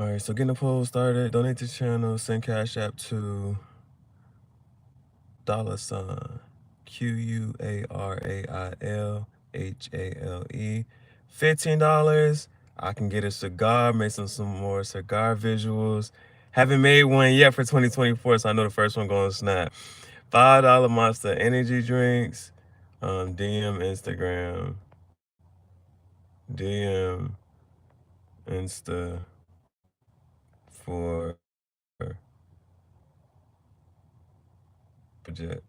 All right, so getting the poll started. Donate to the channel. Send Cash App to $ QUARAILHALE. $15. I can get a cigar, make some more cigar visuals. Haven't made one yet for 2024, so I know the first one going to snap. $5 Monster Energy drinks. DM Instagram. DM Insta for project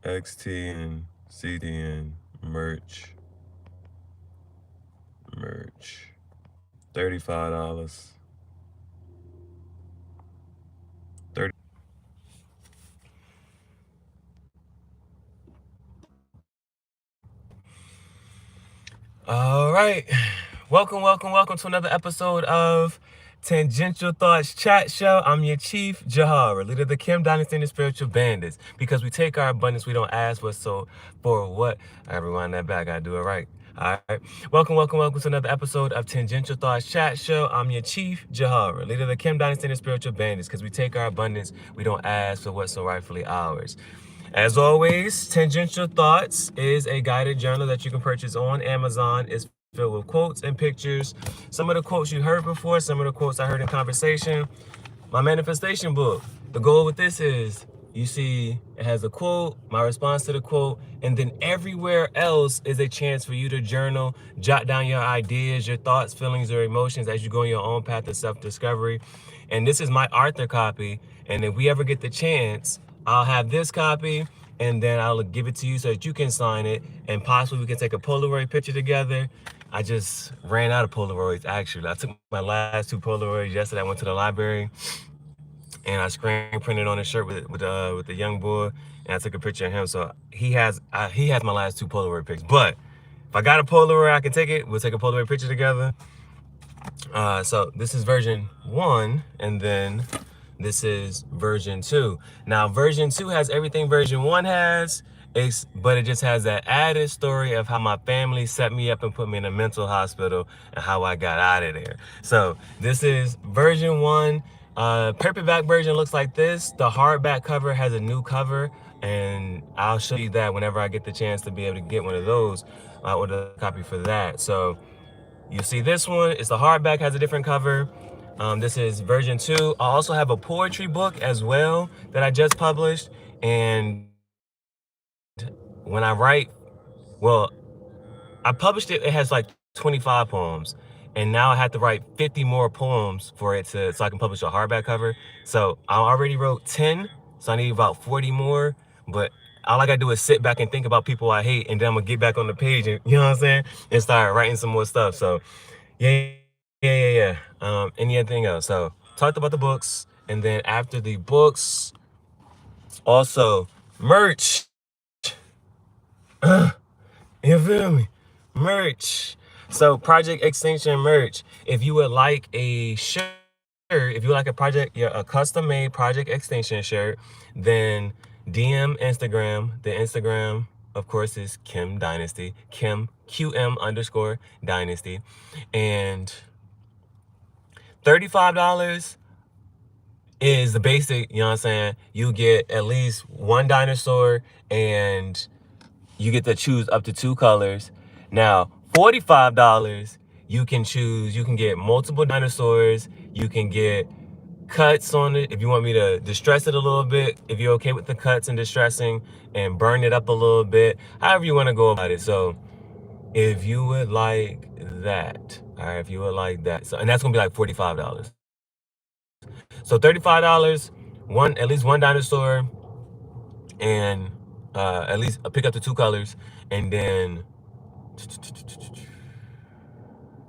XT and CDN merch. $35. 30. All right. Welcome to another episode of Tangential Thoughts Chat Show. I'm your Chief Gihareh, leader of the Kim Dynasty and the Spiritual Bandits. Because we take our abundance, we don't ask for what. I rewind that back. I do it right. All right. Welcome to another episode of Tangential Thoughts Chat Show. I'm your Chief Gihareh, leader of the Kim Dynasty and the Spiritual Bandits. Because we take our abundance, we don't ask for what's so rightfully ours. As always, Tangential Thoughts is a guided journal that you can purchase on Amazon. It's filled with quotes and pictures. Some of the quotes you heard before, some of the quotes I heard in conversation. My manifestation book. The goal with this is, you see, it has a quote, my response to the quote, and then everywhere else is a chance for you to journal, jot down your ideas, your thoughts, feelings, or emotions as you go on your own path of self-discovery. And this is my author copy. And if we ever get the chance, I'll have this copy, and then I'll give it to you so that you can sign it, and possibly we can take a Polaroid picture together. I just ran out of Polaroids, actually. I took my last 2 Polaroids yesterday. I went to the library, and I screen printed on a shirt with the young boy, and I took a picture of him. So he has my last 2 Polaroid pics. But if I got a Polaroid, I can take it. We'll take a Polaroid picture together. So this is version 1, and then this is version 2. Now, version 2 has everything version 1 has, but it just has that added story of how my family set me up and put me in a mental hospital and how I got out of there. So this is version 1. Paperback version looks like this. The hardback cover has a new cover, and I'll show you that whenever I get the chance to be able to get one of those, or the copy for that. So you see this one, it's the hardback, has a different cover. This is version 2. I also have a poetry book as well that I just published. And when I write, well, I published it, it has like 25 poems. And now I have to write 50 more poems for it so I can publish a hardback cover. So I already wrote 10, so I need about 40 more. But all I gotta do is sit back and think about people I hate, and then I'm gonna get back on the page and, you know what I'm saying? And start writing some more stuff. So yeah. Anything else? So talked about the books, and then after the books, also merch. You feel me? Merch. So Project Extinction merch. If you would like a shirt, if you like a custom-made Project Extinction shirt, then DM Instagram. The Instagram, of course, is Kim Dynasty. Kim QM _Dynasty. And $35 is the basic, you know what I'm saying? You get at least 1 dinosaur, and you get to choose up to 2 colors. Now, $45, you can get multiple dinosaurs. You can get cuts on it if you want me to distress it a little bit, if you're okay with the cuts and distressing, and burn it up a little bit, however you want to go about it. So if you would like that, all right, if you would like that, so, and that's gonna be like $45. So $35, at least 1 dinosaur, and at least pick up to 2 colors, and then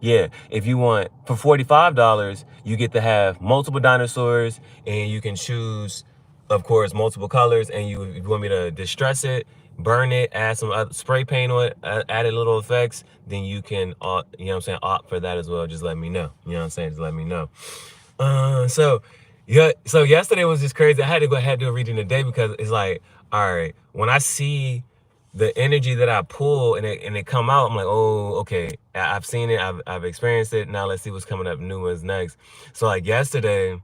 yeah, if you want, for $45, you get to have multiple dinosaurs, and you can choose, of course, multiple colors. And if you want me to distress it, burn it, add some spray paint on it, add little effects, then you can, you know what I'm saying, opt for that as well. Just let me know. You know what I'm saying? Just let me know. So yesterday was just crazy. I had to do a reading today because it's like, all right, when I see the energy that I pull and it come out, I'm like, oh, okay, I've seen it, I've experienced it. Now let's see what's coming up new, what's next. So like yesterday,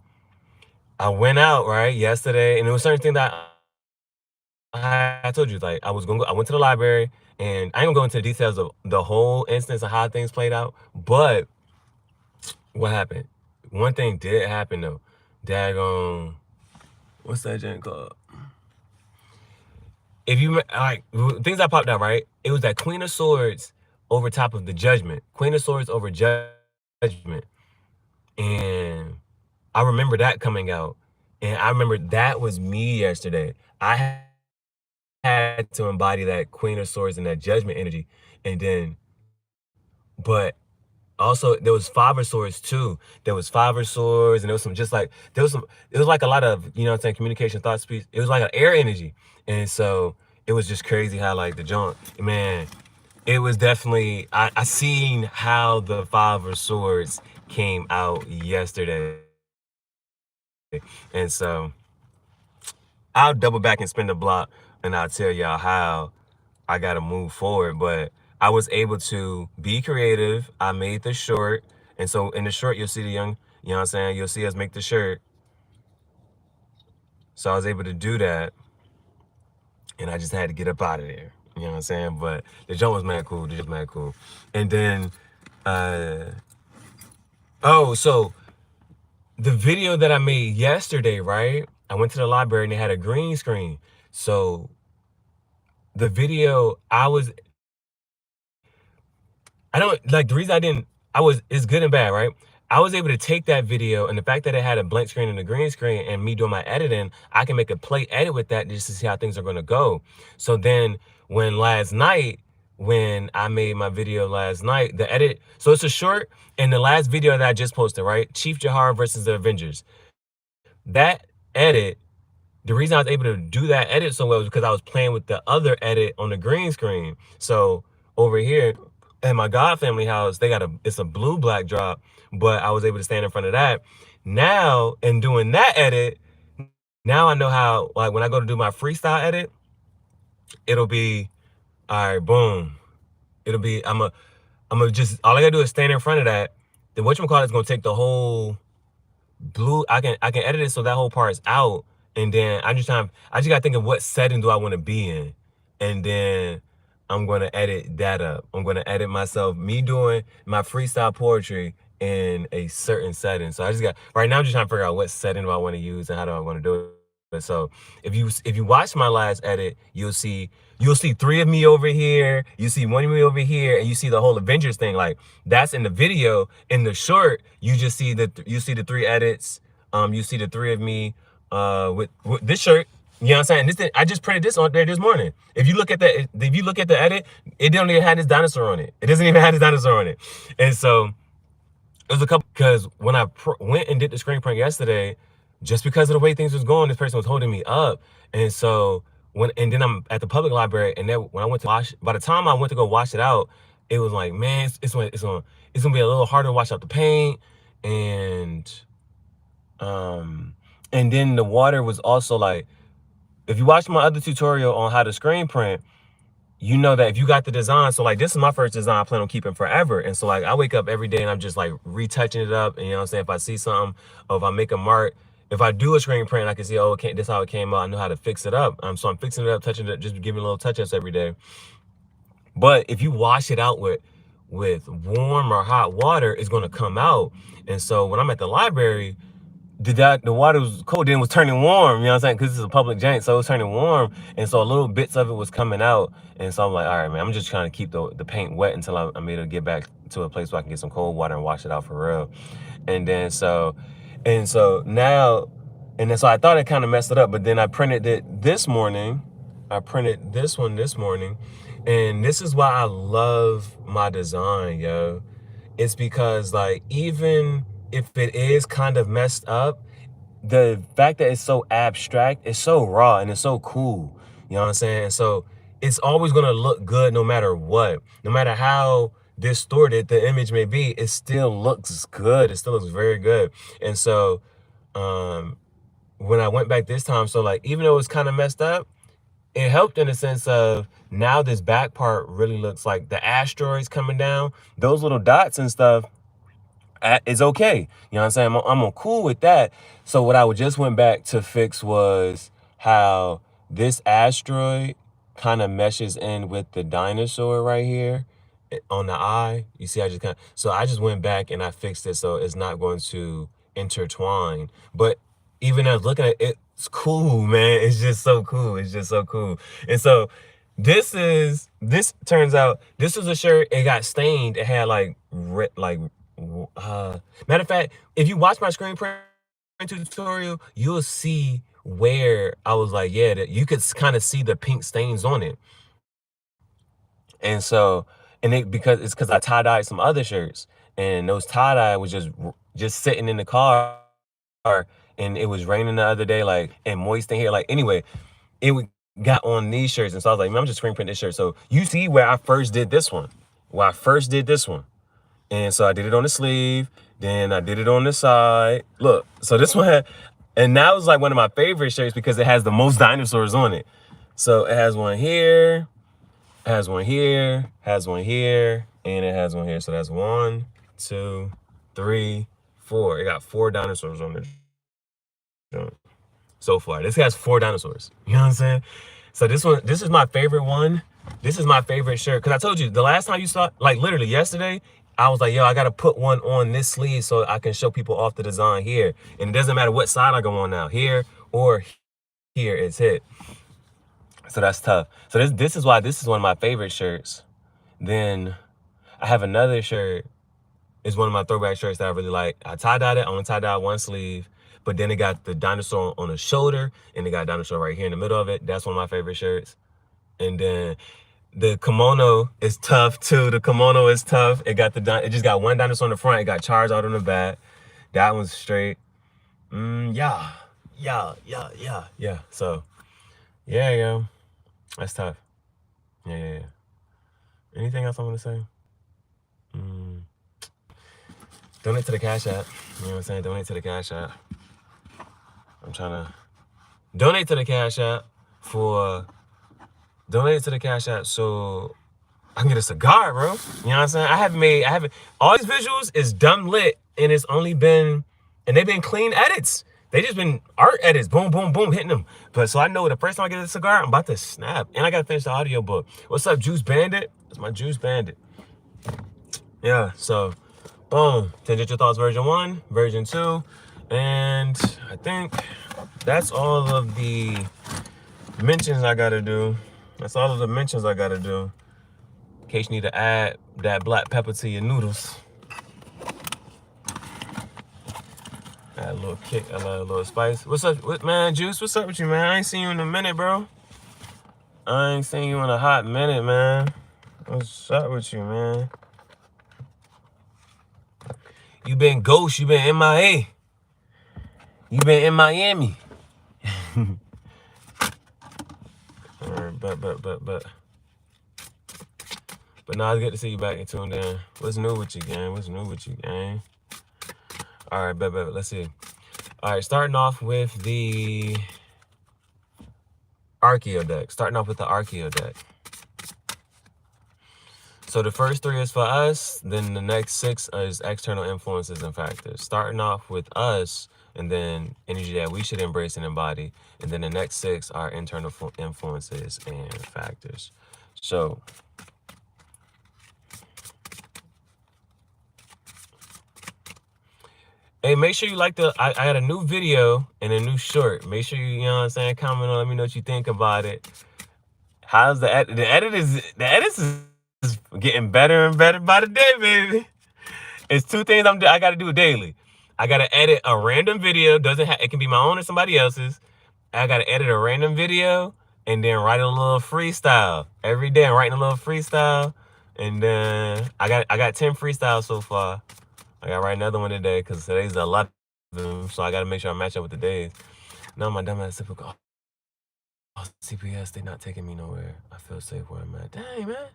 I went out, right, yesterday, and it was certain thing that I told you, like I went to the library, and I ain't gonna go into the details of the whole instance of how things played out, but what happened? One thing did happen though. Daggone, what's that gent called? If you like things that popped out, right? It was that Queen of Swords over top of the Judgment. Queen of Swords over Judgment. And I remember that coming out. And I remember that was me yesterday. I had to embody that Queen of Swords and that Judgment energy. And then, but also there was Five of Swords too. There was Five of Swords, and there was some just like it was like a lot of, you know what I'm saying, communication, thought speech. It was like an air energy. And so it was just crazy how like the junk, man, it was definitely I seen how the Five of Swords came out yesterday. And so I'll double back and spin the block and I'll tell y'all how I gotta move forward. But I was able to be creative. I made the short. And so in the short, you'll see the young, you know what I'm saying? You'll see us make the shirt. So I was able to do that. And I just had to get up out of there. You know what I'm saying? But the jump was mad cool. The jump was mad cool. And then, so the video that I made yesterday, right? I went to the library and they had a green screen. So the video, the reason it's good and bad, right? I was able to take that video, and the fact that it had a blank screen and a green screen and me doing my editing, I can make a play edit with that just to see how things are gonna go. So then last night, when I made my video last night, the edit, so it's a short, and the last video that I just posted, right? Chief Gihareh versus the Avengers. That edit, the reason I was able to do that edit so well was because I was playing with the other edit on the green screen. So over here at my God family house, it's a blue black drop, but I was able to stand in front of that. Now, in doing that edit, now I know how, like when I go to do my freestyle edit, it'll be, all right, boom. It'll be, I'm gonna just, all I gotta do is stand in front of that. Then whatchamacallit is gonna take the whole blue, I can edit it so that whole part is out. And then I just gotta think of what setting do I want to be in. And then I'm gonna edit that up. I'm gonna edit myself, me doing my freestyle poetry in a certain setting. So right now I'm just trying to figure out what setting do I want to use and how do I want to do it. So if you watch my last edit, you'll see three of me over here, you see one of me over here, and you see the whole Avengers thing. Like that's in the video. In the short, you just see the three edits. You see the three of me with this shirt. You know what I'm saying? I just printed this on there this morning. If you look at the edit, it don't even have this dinosaur on it. It doesn't even have this dinosaur on it. And so it was a couple, because when I went and did the screen print yesterday, just because of the way things was going, this person was holding me up. And so and then I'm at the public library, and then when I went to by the time I went to go wash it out, it was like, man, it's gonna be a little harder to wash out the paint. And then the water was also like, if you watch my other tutorial on how to screen print, you know that if you got the design, so like this is my first design I plan on keeping forever. And so like I wake up every day and I'm just like retouching it up. And you know what I'm saying? If I see something, or if I make a mark, if I do a screen print, I can see, oh, this is how it came out. I know how to fix it up. So I'm fixing it up, touching it, just giving little touch-ups every day. But if you wash it out with warm or hot water, it's gonna come out. And so when I'm at the library, the water was cold, then it was turning warm, you know what I'm saying? Because it's a public jank, so it was turning warm. And so little bits of it was coming out. And so I'm like, all right, man, I'm just trying to keep the paint wet until I'm able to get back to a place where I can get some cold water and wash it out for real. And then so now, and then so I thought I kind of messed it up, but then I printed it this morning. I printed this one this morning. And this is why I love my design, yo. It's because like, even if it is kind of messed up, the fact that it's so abstract, it's so raw and it's so cool. You know what I'm saying? And so it's always gonna look good no matter what. No matter how distorted the image may be, it still looks good. It still looks very good. And so when I went back this time, so like even though it's kind of messed up, it helped in the sense of now this back part really looks like the asteroids coming down. Those little dots and stuff is okay. You know what I'm saying? I'm cool with that. So what I just went back to fix was how this asteroid kind of meshes in with the dinosaur right here on the eye. You see, so I just went back and I fixed it so it's not going to intertwine. But even as looking at it, it's cool, man. It's just so cool. It's just so cool. And so this turns out this was a shirt. It got stained. It had like matter of fact, if you watch my screen print tutorial, you'll see where I was like, yeah, that you could kind of see the pink stains on it. And so, because I tie-dyed some other shirts, and those tie-dye was just sitting in the car, and it was raining the other day, like, and moist in here. Like, anyway, got on these shirts, and so I was like, man, I'm just screen print this shirt. So you see where I first did this one. And so I did it on the sleeve, then I did it on the side. Look, so this one and that was like one of my favorite shirts because it has the most dinosaurs on it. So it has one here, has one here, has one here, and it has one here. So that's 1, 2, 3, 4. It got 4 dinosaurs on it so far. This has 4 dinosaurs. You know what I'm saying? So this is my favorite one. This is my favorite shirt. Because I told you, the last time you saw, like literally yesterday, I was like, yo, I got to put one on this sleeve so I can show people off the design here. And it doesn't matter what side I go on now, here or here, it's hit. So that's tough. So this is why this is one of my favorite shirts. Then I have another shirt. It's one of my throwback shirts that I really like. I tie-dyed it. I only tie-dyed one sleeve. But then it got the dinosaur on the shoulder, and it got a dinosaur right here in the middle of it. That's one of my favorite shirts. And then the kimono is tough too. The kimono is tough. It just got one dinosaur on the front. It got Charizard on the back. That one's straight. Yeah. So, yeah. That's tough. Yeah. Anything else I want to say? Donate to the Cash App. You know what I'm saying? Donate to the Cash App. I'm trying to donate to the Cash App so I can get a cigar, bro. You know what I'm saying? I haven't, all these visuals is dumb lit, and they've been clean edits. They just been art edits, boom, boom, boom, hitting them. But so I know the first time I get a cigar, I'm about to snap. And I gotta finish the audiobook. What's up, Juice Bandit? That's my Juice Bandit. Yeah, so boom. Tangential Thoughts version 1, version 2. And I think that's all of the mentions I gotta do. In case you need to add that black pepper to your noodles. Add a little kick, a little spice. What's up, man? Juice, what's up with you, man? I ain't seen you in a minute, bro. I ain't seen you in a hot minute, man. What's up with you, man? You been ghost, you been MIA. You been in Miami. Alright, but now it's good to see you back and tuned in. What's new with you, gang? Alright, but let's see. Alright, starting off with the Archeo deck. So the first 3 is for us, then the next 6 is external influences and factors. Starting off with us, and then energy that we should embrace and embody. And then the next 6 are internal influences and factors. So, hey, make sure you like I got a new video and a new short. Make sure you know what I'm saying, comment on, let me know what you think about it. How's the edit? The edit is getting better and better by the day, baby. It's 2 things I got to do daily. I got to edit a random video. It can be my own or somebody else's. I got to edit a random video and then write a little freestyle. Every day I'm writing a little freestyle. And then I got 10 freestyles so far. I got to write another one today because today's the 11th. So I got to make sure I match up with the days. Now my dumb ass typical. Oh, CPS, they not taking me nowhere. I feel safe where I'm at. Dang, man.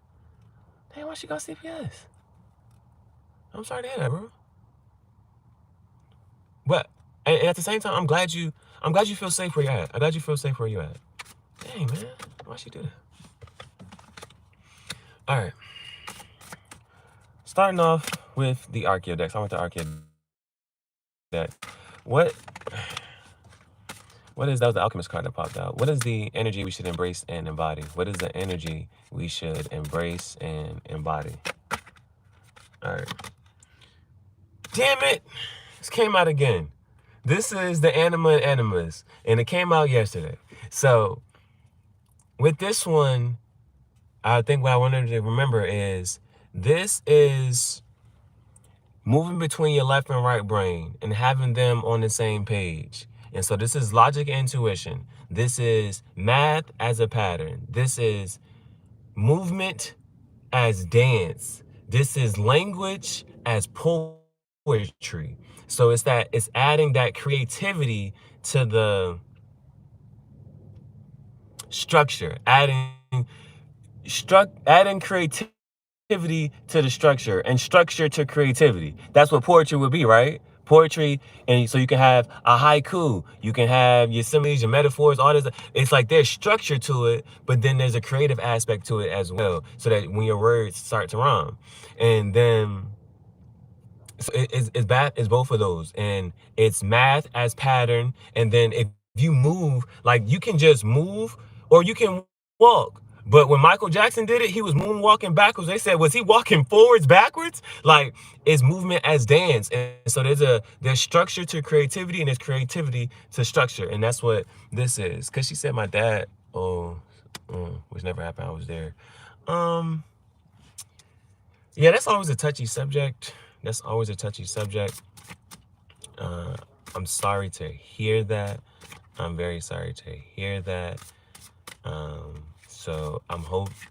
Dang, why she got CPS? I'm sorry to hear that, bro. But and at the same time, I'm glad you feel safe where you're at. I'm glad you feel safe where you're at. Dang, man. Why'd she do that? All right. Starting off with the Archeo decks. I went to Archeo deck. What is, that was the Alchemist card that popped out. What is the energy we should embrace and embody? What is the energy we should embrace and embody? All right. Damn it. This came out again. This is the Anima and Animus, and it came out yesterday. So with this one, I think what I wanted to remember is this is moving between your left and right brain and having them on the same page. And so this is logic and intuition. This is math as a pattern. This is movement as dance. This is language as poetry. So it's adding that creativity to the structure, adding creativity to the structure and structure to creativity. That's what poetry would be, right? Poetry, and so you can have a haiku, you can have your similes, your metaphors, all this. It's like there's structure to it, but then there's a creative aspect to it as well, so that when your words start to rhyme. And then so it's both of those, and it's math as pattern. And then if you move, like you can just move or you can walk. But when Michael Jackson did it, he was moonwalking backwards. They said, was he walking forwards, backwards? Like, it's movement as dance. And so there's structure to creativity, and there's creativity to structure. And that's what this is. Because she said my dad, which never happened, I was there. Yeah, that's always a touchy subject. I'm sorry to hear that. I'm very sorry to hear that. So I'm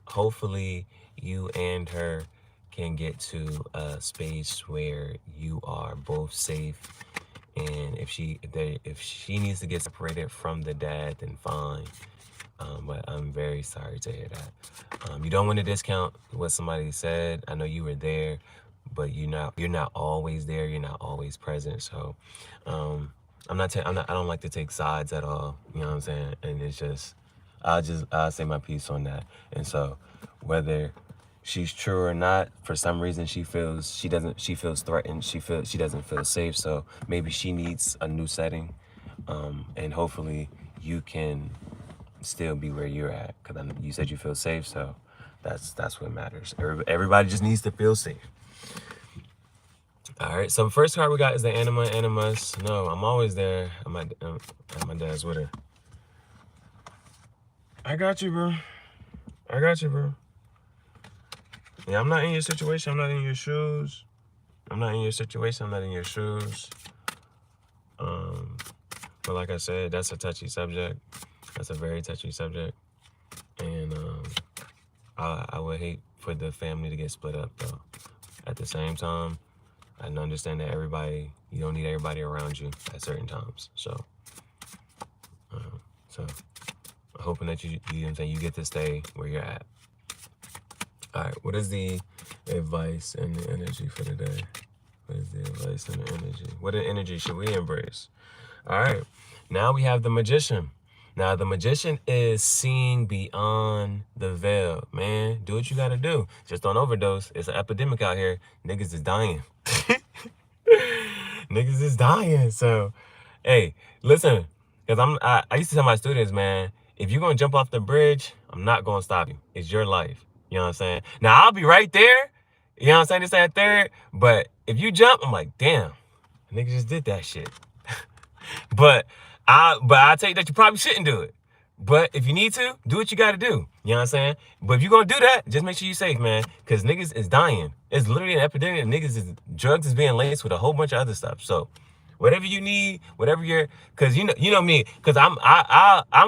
hopefully you and her can get to a space where you are both safe. And if she needs to get separated from the dad, then fine. But I'm very sorry to hear that. You don't want to discount what somebody said. I know you were there, but you're not always there. You're not always present. So I don't like to take sides at all. You know what I'm saying? And it's just, I'll say my piece on that. And so whether she's true or not, for some reason she feels threatened. She doesn't feel safe. So maybe she needs a new setting. And hopefully you can still be where you're at, because you said you feel safe. So that's what matters. Everybody just needs to feel safe. All right, so the first card we got is the Anima Animus. No, I'm always there. I'm at my dad's with her. I got you, bro. Yeah, I'm not in your situation. I'm not in your shoes. But like I said, that's a touchy subject. That's a very touchy subject. And I would hate for the family to get split up, though. At the same time, I understand that you don't need everybody around you at certain times. So I'm hoping that you get to stay where you're at. All right, what is the advice and the energy for today? What energy should we embrace? All right, now we have the Magician. Now, the Magician is seeing beyond the veil. Man, do what you gotta do. Just don't overdose. It's an epidemic out here. Niggas is dying. Niggas is dying. So, hey, listen. Because I used to tell my students, man, if you're going to jump off the bridge, I'm not going to stop you. It's your life. You know what I'm saying? Now, I'll be right there. You know what I'm saying? This and third. But if you jump, I'm like, damn, niggas just did that shit. But I take that you probably shouldn't do it. But if you need to, do what you got to do. You know what I'm saying? But if you're going to do that, just make sure you're safe, man. Because niggas is dying. It's literally an epidemic. Drugs is being laced with a whole bunch of other stuff. So whatever you need, whatever you're, because you know me, because I'm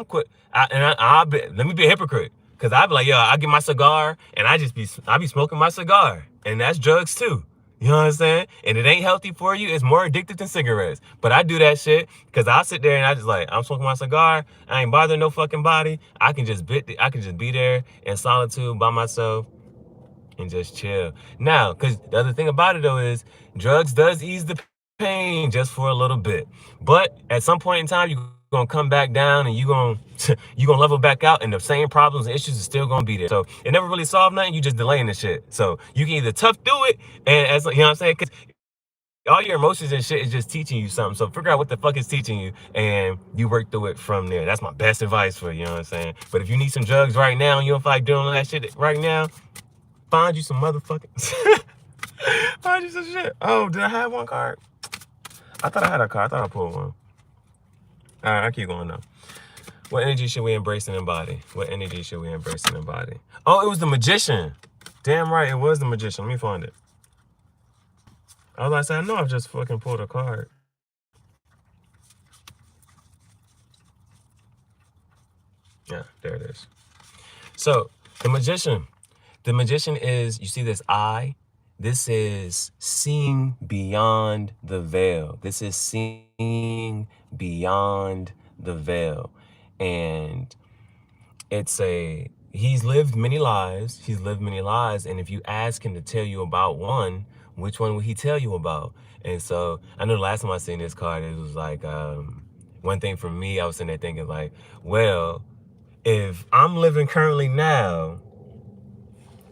quick. Let me be a hypocrite. Because I be like, yo, I get my cigar and I be smoking my cigar. And that's drugs too. You know what I'm saying? And it ain't healthy for you. It's more addictive than cigarettes. But I do that shit because I sit there and I'm smoking my cigar. I ain't bothering no fucking body. I can just be there in solitude by myself and just chill. Now, because the other thing about it though is drugs does ease the pain just for a little bit. But at some point in time, you're gonna come back down and you gonna level back out, and the same problems and issues are still gonna be there. So it never really solved nothing. You just delaying the shit. So you can either tough through it, and as you know what I'm saying, because all your emotions and shit is just teaching you something. So figure out what the fuck is teaching you, and you work through it from there. That's my best advice for you. You know what I'm saying? But if you need some drugs right now and you don't feel like doing all that shit right now, find you some motherfucking find you some shit. Oh, did I have one card? I thought I had a card. I thought I pulled one. All right, I keep going now. What energy should we embrace and embody? What energy should we embrace and embody? Oh, it was the Magician. Damn right, it was the Magician. Let me find it. I was like, I know I've just fucking pulled a card. Yeah, there it is. So, the Magician. The Magician is, you see this eye? This is seeing beyond the veil. This is seeing beyond the veil. And he's lived many lives. He's lived many lives. And if you ask him to tell you about one, which one would he tell you about? And so I know the last time I seen this card, it was like, one thing for me, I was sitting there thinking like, well, if I'm living currently now,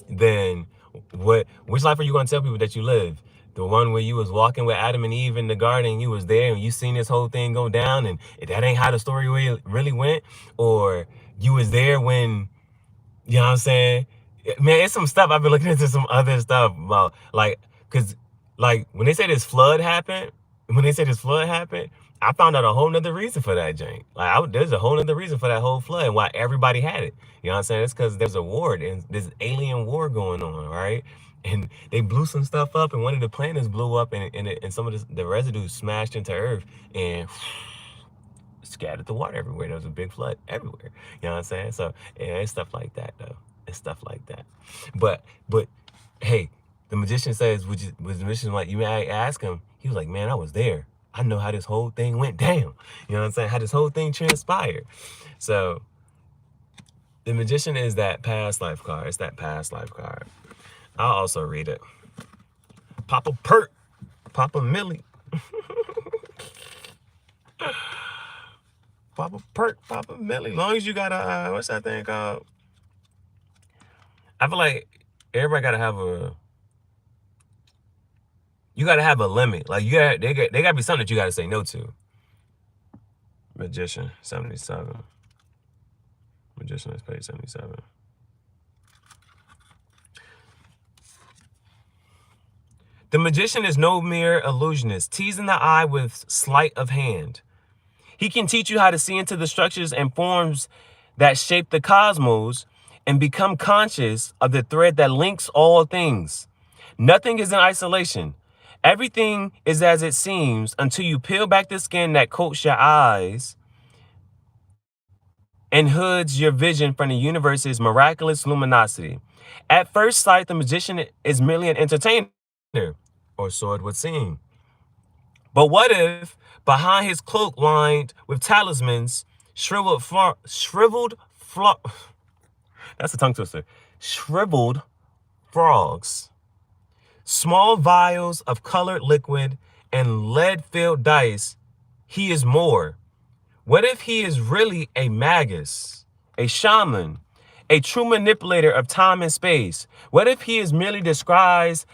then which life are you going to tell people that you live? The one where you was walking with Adam and Eve in the garden, and you was there and you seen this whole thing go down, and that ain't how the story really went? Or you was there when, you know what I'm saying? Man, it's some stuff. I've been looking into some other stuff about, like, because, like, when they say this flood happened, I found out a whole nother reason for that, Jane. Like, there's a whole nother reason for that whole flood and why everybody had it. You know what I'm saying? It's because there's a war, and this alien war going on, right? And they blew some stuff up, and one of the planets blew up, and some of the residue smashed into Earth and scattered the water everywhere. There was a big flood everywhere. You know what I'm saying? So yeah, it's stuff like that, though. It's stuff like that. But hey, the Magician says, was the Magician like, you may ask him? He was like, man, I was there. I know how this whole thing went down. You know what I'm saying? How this whole thing transpired. So the Magician is that past life card. It's that past life card. I'll also read it. Papa Pert. Papa Millie. Papa Pert. Papa Millie. Long as you got a, what's that thing called? I feel like everybody got to have you got to have a limit. Like, they got to be something that you got to say no to. Magician, 77. Magician is page 77. The Magician is no mere illusionist, teasing the eye with sleight of hand. He can teach you how to see into the structures and forms that shape the cosmos and become conscious of the thread that links all things. Nothing is in isolation. Everything is as it seems until you peel back the skin that coats your eyes and hoods your vision from the universe's miraculous luminosity. At first sight, the Magician is merely an entertainer, or so it would seem. But what if, behind his cloak lined with talismans, shriveled that's a tongue twister, shriveled frogs, small vials of colored liquid, and lead-filled dice, he is more? What if he is really a magus, a shaman, a true manipulator of time and space? What if he is merely disguised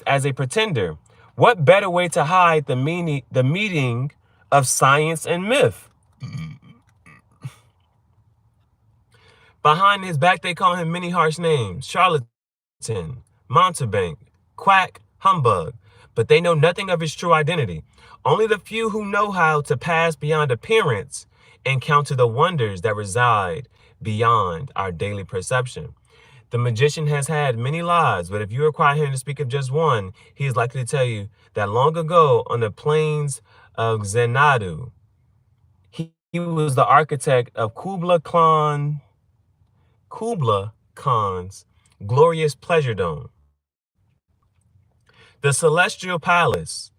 as a pretender? What better way to hide the meeting of science and myth? Behind his back, they call him many harsh names: charlatan, mountebank, quack, humbug. But they know nothing of his true identity. Only the few who know how to pass beyond appearance encounter the wonders that reside beyond our daily perception. The Magician has had many lives, but if you require him to speak of just one, he is likely to tell you that long ago on the plains of Xanadu, he was the architect of Kubla Khan's glorious pleasure dome. The celestial palace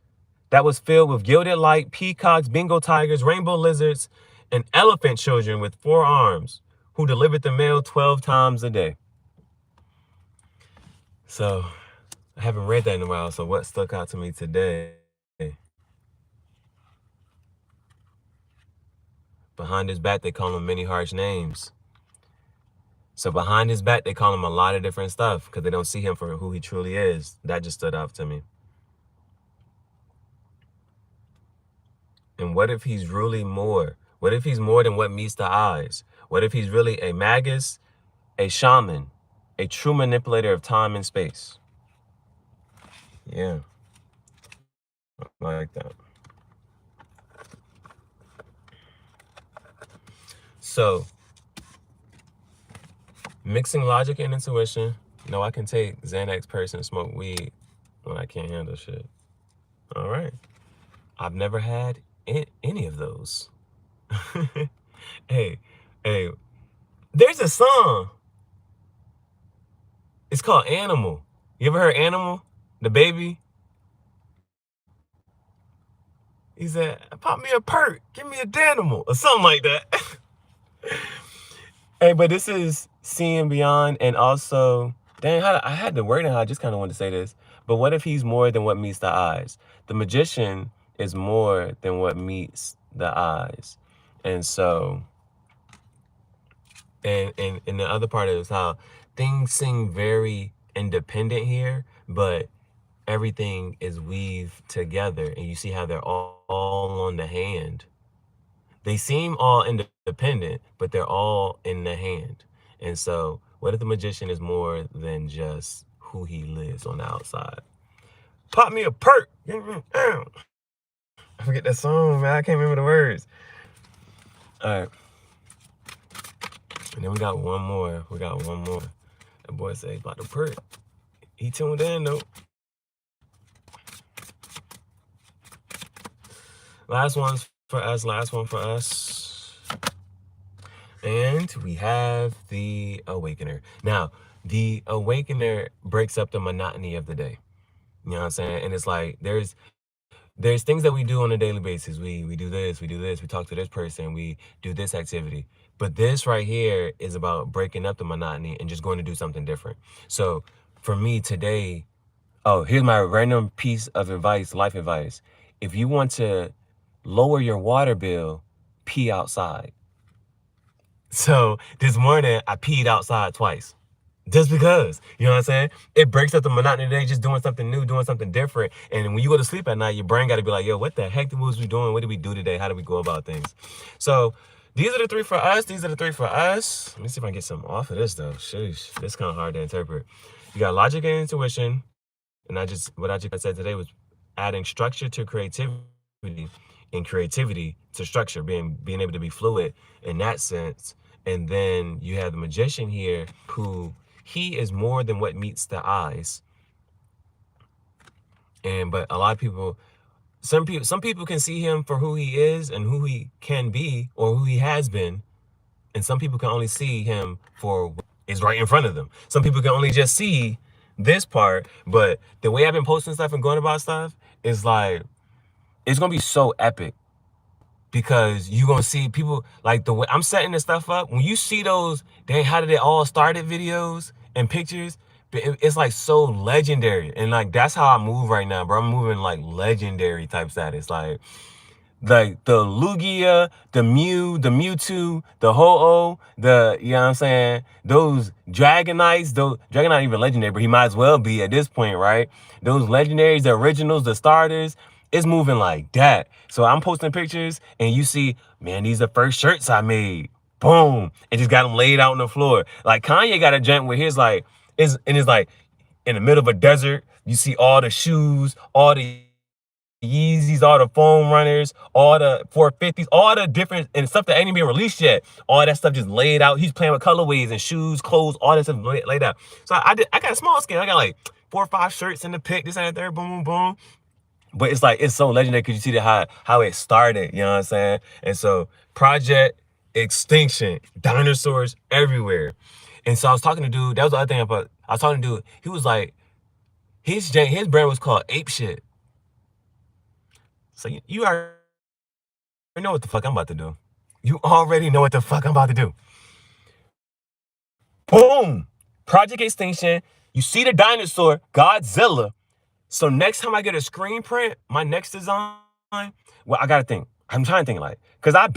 that was filled with gilded light, peacocks, Bengal tigers, rainbow lizards, and elephant children with 4 arms who delivered the mail 12 times a day. So I haven't read that in a while. So what stuck out to me today Behind his back, they call him many harsh names. So behind his back, they call him a lot of different stuff because they don't see him for who he truly is. That just stood out to me. And what if he's really more? What if he's more than what meets the eyes? What if he's really a magus, a shaman, a true manipulator of time and space? Yeah, I like that. So, mixing logic and intuition. No, I can take Xanax person, smoke weed when I can't handle shit. All right. I've never had any of those. Hey, there's a song. It's called Animal. You ever heard Animal? The baby? He said, pop me a perk, give me a Danimal, or something like that. Hey, but this is seeing beyond, and also, dang, I had the word in how I just kind of wanted to say this. But what if he's more than what meets the eyes? The magician is more than what meets the eyes. And so, and the other part is how things seem very independent here, but everything is weaved together, and you see how they're all on the hand. They seem all independent, but they're all in the hand. And so, what if the magician is more than just who he lives on the outside? Pop me a perk. I forget that song, man. I can't remember the words. All right. And then we got one more. That boy say about the perk. He tuned in, though. Last one for us. And we have the Awakener. Now, the Awakener breaks up the monotony of the day. You know what I'm saying? And it's like, there's things that we do on a daily basis. We do this, we talk to this person, we do this activity. But this right here is about breaking up the monotony and just going to do something different. So for me today, here's my random piece of advice, life advice. If you want to lower your water bill, pee outside. So this morning I peed outside twice. Just because, you know what I'm saying? It breaks up the monotony of the day, just doing something new, doing something different. And when you go to sleep at night, your brain got to be like, yo, what the heck was we doing? What did we do today? How do we go about things? So these are the three for us. Let me see if I can get something off of this, though. Sheesh, this is kind of hard to interpret. You got logic and intuition. And what I just said today was adding structure to creativity and creativity to structure, being able to be fluid in that sense. And then you have the magician here who... he is more than what meets the eyes. But a lot of people, some people can see him for who he is and who he can be or who he has been. And some people can only see him for what is right in front of them. Some people can only just see this part. But the way I've been posting stuff and going about stuff is like, it's going to be so epic. Because you're going to see people, like the way I'm setting this stuff up, when you see those, how did it all started videos and pictures, it's like so legendary. And like, that's how I move right now, bro. I'm moving like legendary type status. Like the Lugia, the Mew, the Mewtwo, the Ho-Oh, you know what I'm saying? Those Dragonites, Dragonite not even legendary, but he might as well be at this point, right? Those legendaries, the originals, the starters, it's moving like that. So I'm posting pictures and you see, man, these are the first shirts I made. Boom. And just got them laid out on the floor. Like Kanye got a joint where his like, it's like in the middle of a desert. You see all the shoes, all the Yeezys, all the foam runners, all the 450s, all the different and stuff that ain't even been released yet. All that stuff just laid out. He's playing with colorways and shoes, clothes, all that stuff laid out. So I got a small scale. I got like 4 or 5 shirts in the pic, this and that, boom, boom, boom. But it's like, it's so legendary because you see how it started, you know what I'm saying? And so Project Extinction, dinosaurs everywhere. And so I was talking to dude, that was the other thing I was talking to dude, he was like, his brand was called Ape Shit. So you already know what the fuck I'm about to do. You already know what the fuck I'm about to do. Boom! Project Extinction, you see the dinosaur, Godzilla. So next time I get a screen print, my next design, well, I gotta think. I'm trying to think like, because I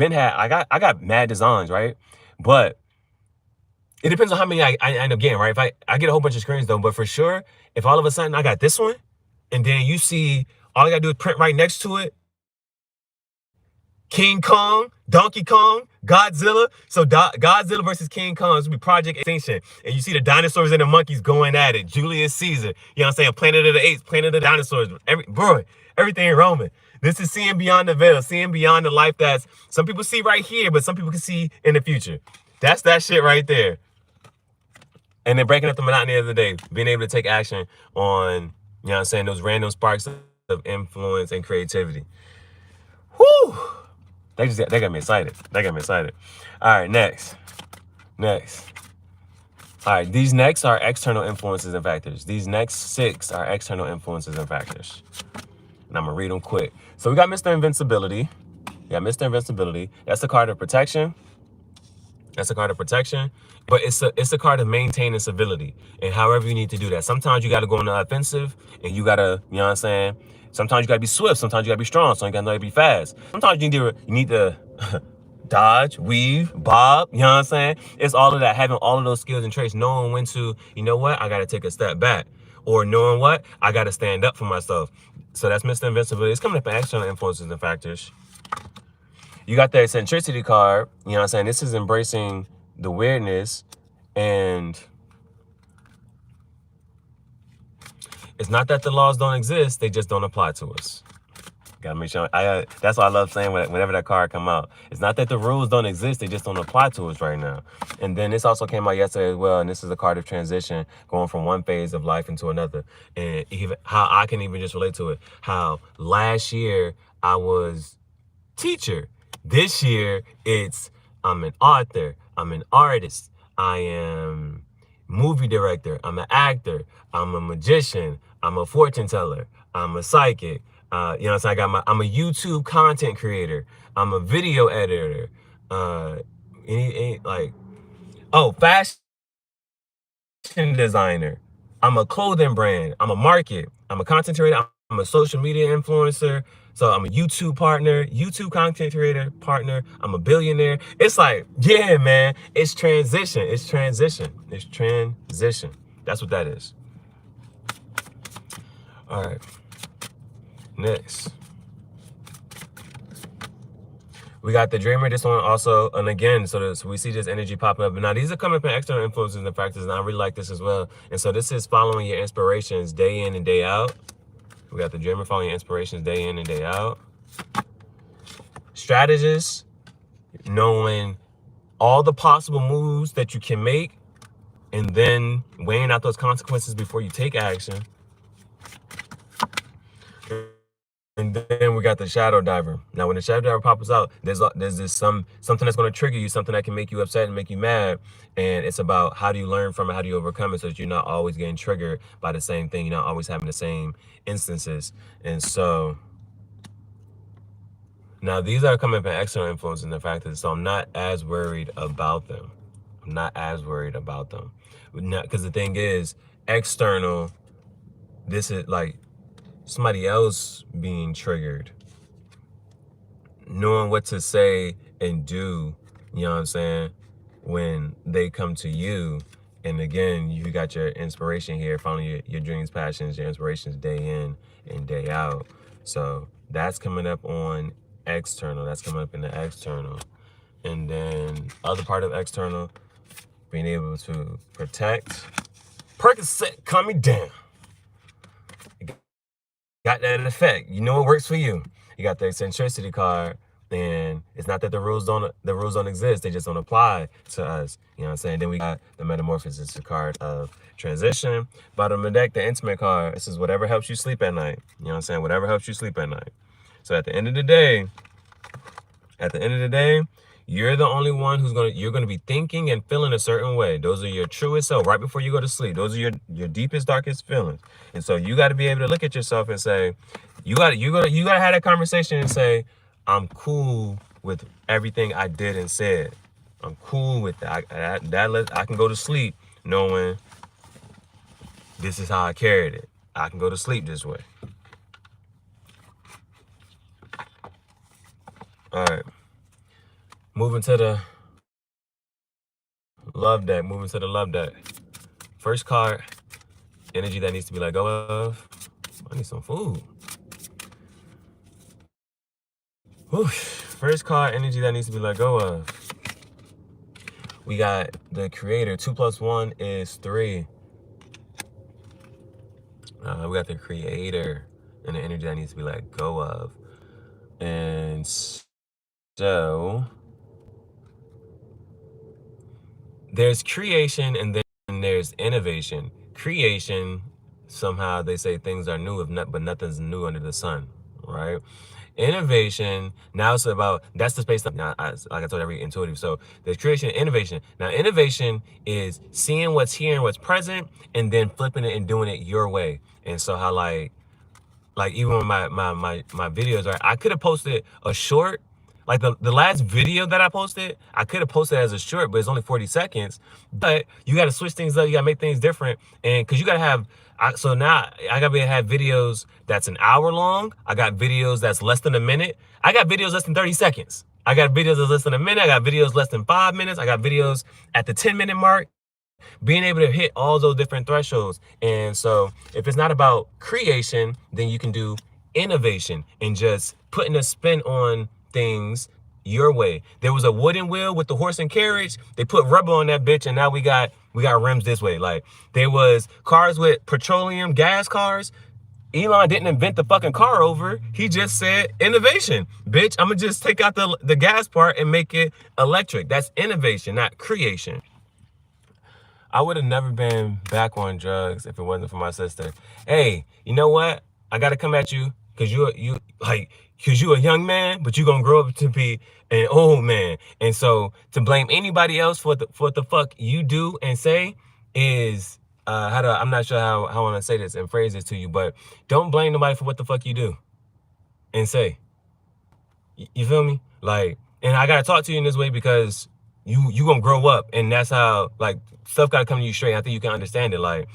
got mad designs, right? But it depends on how many I end up getting, right? If I get a whole bunch of screens though, but for sure, if all of a sudden I got this one, and then you see all I gotta do is print right next to it, King Kong, Donkey Kong, Godzilla. So Godzilla versus King Kong is gonna be Project Extinction. And you see the dinosaurs and the monkeys going at it. Julius Caesar, you know what I'm saying? Planet of the Apes, Planet of the Dinosaurs, everything Roman. This is seeing beyond the veil, seeing beyond the life that some people see right here, but some people can see in the future. That's that shit right there. And then breaking up the monotony of the day, being able to take action on, you know what I'm saying, those random sparks of influence and creativity. Whew! They got me excited. All right, next. All right, these next are external influences and factors. These next 6 are external influences and factors. And I'm gonna read them quick. So we got Mr. Invincibility. That's the card of protection. But it's a card of maintaining civility and however you need to do that. Sometimes you got to go on the offensive and you got to, you know what I'm saying? Sometimes you got to be swift. Sometimes you got to be strong. Sometimes you got to be fast. Sometimes you need to dodge, weave, bob, you know what I'm saying? It's all of that, having all of those skills and traits, knowing when to, you know what, I got to take a step back. Or knowing what, I got to stand up for myself. So that's Mr. Invincibility. It's coming up in external influences and factors. You got the eccentricity card, you know what I'm saying? This is embracing the weirdness, and it's not that the laws don't exist, they just don't apply to us. Gotta make sure, that's what I love saying whenever that card come out. It's not that the rules don't exist, they just don't apply to us right now. And then this also came out yesterday as well, and this is a card of transition, going from one phase of life into another. And even how I can even just relate to it, how last year I was teacher. This year, I'm an author, I'm an artist, I am movie director, I'm an actor, I'm a magician, I'm a fortune teller, I'm a psychic, you know what I'm saying? I'm a YouTube content creator, I'm a video editor, fashion designer, I'm a clothing brand, I'm a market, I'm a content creator, I'm a social media influencer, so I'm a YouTube content creator partner, I'm a billionaire. It's like, yeah, man, it's transition. That's what that is. All right, next. We got the Dreamer, this one also, and again, so we see this energy popping up. But now these are coming from external influences and factors, and I really like this as well. And so this is following your inspirations day in and day out. We got the Dreamer, following your inspirations day in and day out. Strategist, knowing all the possible moves that you can make and then weighing out those consequences before you take action. And then we got the Shadow Diver. Now, when the Shadow Diver pops out, there's this something that's going to trigger you, something that can make you upset and make you mad. And it's about how do you learn from it, how do you overcome it so that you're not always getting triggered by the same thing, you're not always having the same instances. And so now these are coming from external influences and the factors, so I'm not as worried about them. Because the thing is, external, this is like somebody else being triggered, knowing what to say and do, you know what I'm saying, when they come to you. And again, you got your inspiration here, following your dreams, passions, your inspirations day in and day out. So that's coming up on external. That's coming up in the external. And then other part of external, being able to protect. Percocet, calm me down. Got that effect. You know what works for you. You got the eccentricity card, and it's not that the rules don't exist, they just don't apply to us. You know what I'm saying? Then we got the Metamorphosis, the card of transition. Bottom of the deck, the Intimate card. This is whatever helps you sleep at night. You know what I'm saying? Whatever helps you sleep at night. So at the end of the day, you're the only one you're gonna be thinking and feeling a certain way. Those are your truest self right before you go to sleep. Those are your deepest, darkest feelings. And so you got to be able to look at yourself and say, you gotta have that conversation and say, I'm cool with everything I did and said. I'm cool with that. I can go to sleep knowing this is how I carried it. I can go to sleep this way. Moving to the love deck. Moving to the love deck. First card, energy that needs to be let go of. I need some food. Whew. First card, energy that needs to be let go of. We got the creator. 2 + 1 is 3. We got the creator and the energy that needs to be let go of. And so there's creation and then there's innovation. Creation, somehow they say things are new, but nothing's new under the sun, right? Innovation, now it's about, that's the space, like I told you, I read intuitive. So there's creation and innovation. Now innovation is seeing what's here and what's present and then flipping it and doing it your way. And so how like even with my videos, right? I could have posted a short, like the last video that I posted, I could have posted as a short, but it's only 40 seconds. But you got to switch things up. You got to make things different. And because you got to have, so now I got to have videos that's an hour long. I got videos that's less than a minute. I got videos less than 30 seconds. I got videos that's less than a minute. I got videos less than 5 minutes. I got videos at the 10-minute mark. Being able to hit all those different thresholds. And so if it's not about creation, then you can do innovation and just putting a spin on things your way. There was a wooden wheel with the horse and carriage. They put rubber on that bitch, and now we got rims this way. Like there was cars with petroleum gas cars. Elon didn't invent the fucking car over. He just said innovation. Bitch, I'm gonna just take out the gas part and make it electric. That's innovation, not creation. I would have never been back on drugs if it wasn't for my sister. Hey, you know what? I gotta come at you because you a young man, but you gonna grow up to be an old man. And so to blame anybody else for what the fuck you do and say is I'm not sure how I want to say this and phrase this to you, but don't blame nobody for what the fuck you do and say. You feel me? Like, and I gotta talk to you in this way because you gonna grow up, and that's how like stuff gotta come to you straight. I think you can understand it. Like,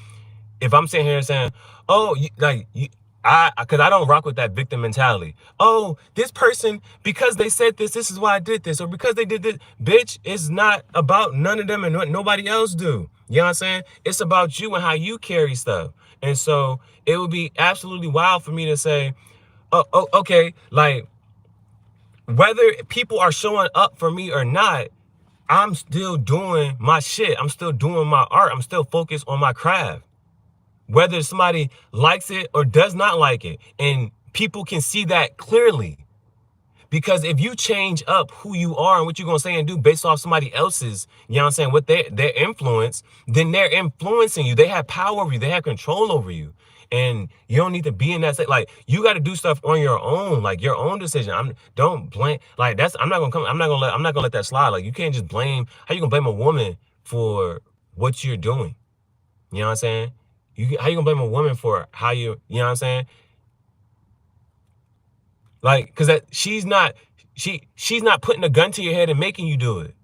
if I'm sitting here saying, oh, because I don't rock with that victim mentality. Oh, this person, because they said this is why I did this, or because they did this. Bitch, it's not about none of them and what nobody else do. You know what I'm saying? It's about you and how you carry stuff. And so it would be absolutely wild for me to say, oh, okay, like, whether people are showing up for me or not, I'm still doing my shit. I'm still doing my art. I'm still focused on my craft. Whether somebody likes it or does not like it. And people can see that clearly. Because if you change up who you are and what you're going to say and do based off somebody else's, you know what I'm saying, what their influence, then they're influencing you. They have power over you. They have control over you. And you don't need to be in that state. Like, you got to do stuff on your own, like your own decision. Don't blame, like, I'm not gonna let that slide. Like, you can't just blame, how you gonna blame a woman for what you're doing? You know what I'm saying? How you gonna blame a woman for how you know what I'm saying? Like, cause she's not putting a gun to your head and making you do it.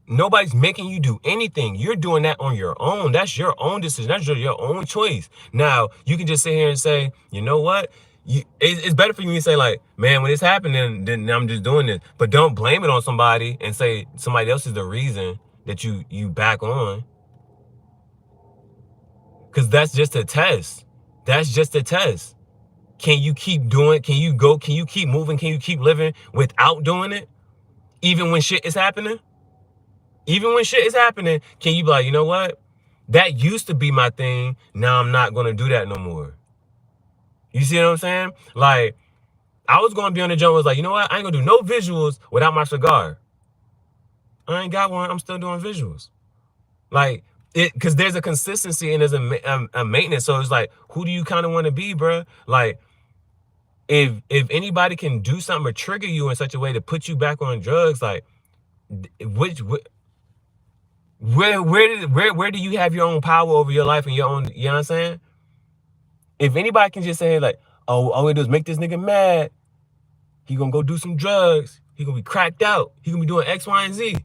Nobody's making you do anything. You're doing that on your own. That's your own decision. That's your own choice. Now, you can just sit here and say, you know what? It's better for you to say, like, man, when this happened, then I'm just doing this. But don't blame it on somebody and say somebody else is the reason that you back on. Because that's just a test. That's just a test. Can you keep doing? Can you keep moving? Can you keep living without doing it? Even when shit is happening? Even when shit is happening, can you be like, you know what? That used to be my thing. Now I'm not going to do that no more. You see what I'm saying? Like, I was going to be on the jump. I was like, you know what? I ain't going to do no visuals without my cigar. I ain't got one. I'm still doing visuals. Like, because there's a consistency and there's a maintenance. So it's like, who do you kind of want to be, bro? Like, if anybody can do something or trigger you in such a way to put you back on drugs, like, where do you have your own power over your life and your own, you know what I'm saying? If anybody can just say, like, oh, all we do is make this nigga mad, he gonna go do some drugs, he gonna be cracked out, he gonna be doing X, Y, and Z.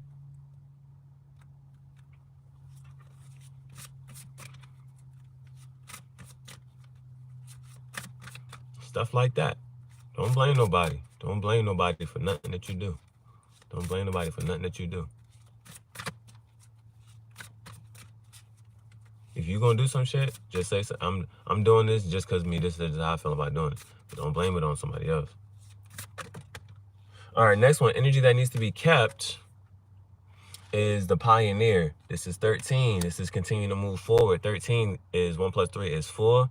Stuff like that. Don't blame nobody. Don't blame nobody for nothing that you do. Don't blame nobody for nothing that you do. If you gonna do some shit, just say, I'm doing this just because me. This is how I feel about doing it. But don't blame it on somebody else. All right, next one. Energy that needs to be kept is the pioneer. This is 13. This is continuing to move forward. 13 is 1 plus 3 is 4.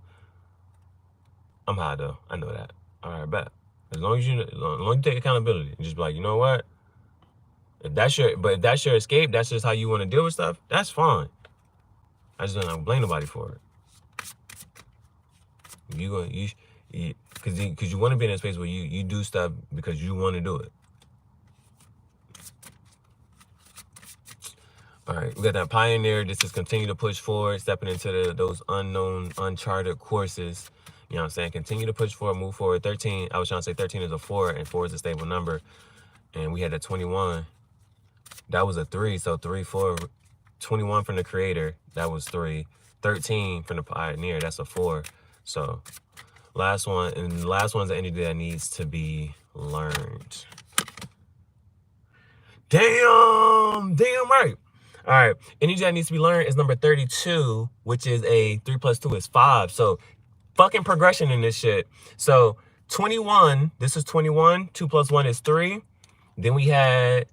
I'm high though. I know that. All right, bet. As long as you take accountability and just be like, you know what? If that's your escape, that's just how you want to deal with stuff. That's fine. I just don't blame nobody for it. Because you want to be in a space where you do stuff because you want to do it. All right, we got that pioneer. This is continue to push forward, stepping into those unknown, uncharted courses. You know what I'm saying? Continue to push forward, move forward. 13, I was trying to say 13 is a 4, and 4 is a stable number. And we had that 21. That was a 3, so 3, 4, 21 from the creator. That was 3. 13 from the pioneer. That's a 4. So last one, and the last one's the energy that needs to be learned. Damn right. All right, energy that needs to be learned is number 32, which is a 3 plus 2 is 5. So fucking progression in this shit. So 21, this is 21, 2 plus 1 is 3. Then we had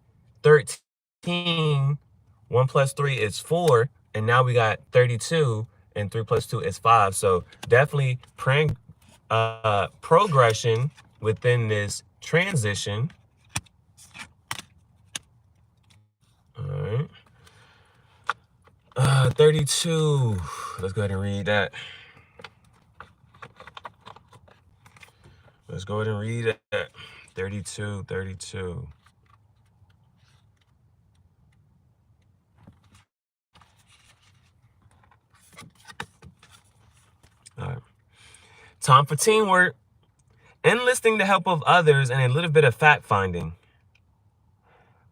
13, 1 plus 3 is 4. And now we got 32, and 3 plus 2 is 5. So definitely progression within this transition. All right. 32. Let's go ahead and read that. Let's go ahead and read that. 32. All right. Time for teamwork, enlisting the help of others, and a little bit of fact-finding.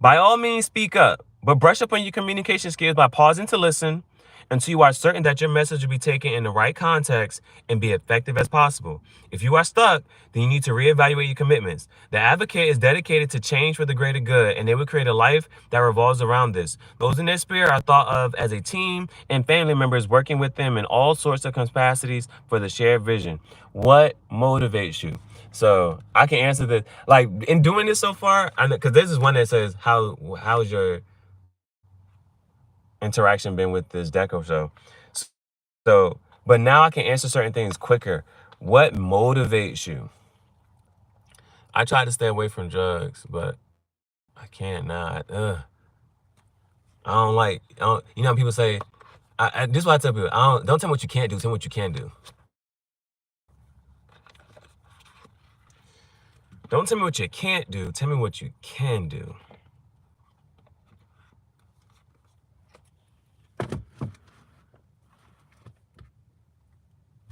By all means, speak up, but brush up on your communication skills by pausing to listen until you are certain that your message will be taken in the right context and be effective as possible. If you are stuck, then you need to reevaluate your commitments. The advocate is dedicated to change for the greater good, and they will create a life that revolves around this. Those in their spirit are thought of as a team and family members working with them in all sorts of capacities for the shared vision. What motivates you? So I can answer this. Like, in doing this so far, I know, because this is one that says, how's your interaction been with this deco show? So, but now I can answer certain things quicker. What motivates you? I tried to stay away from drugs, but I can't now. I don't, you know, people say, this is what I tell people, don't tell me what you can't do, tell me what you can do. Don't tell me what you can't do, tell me what you can do.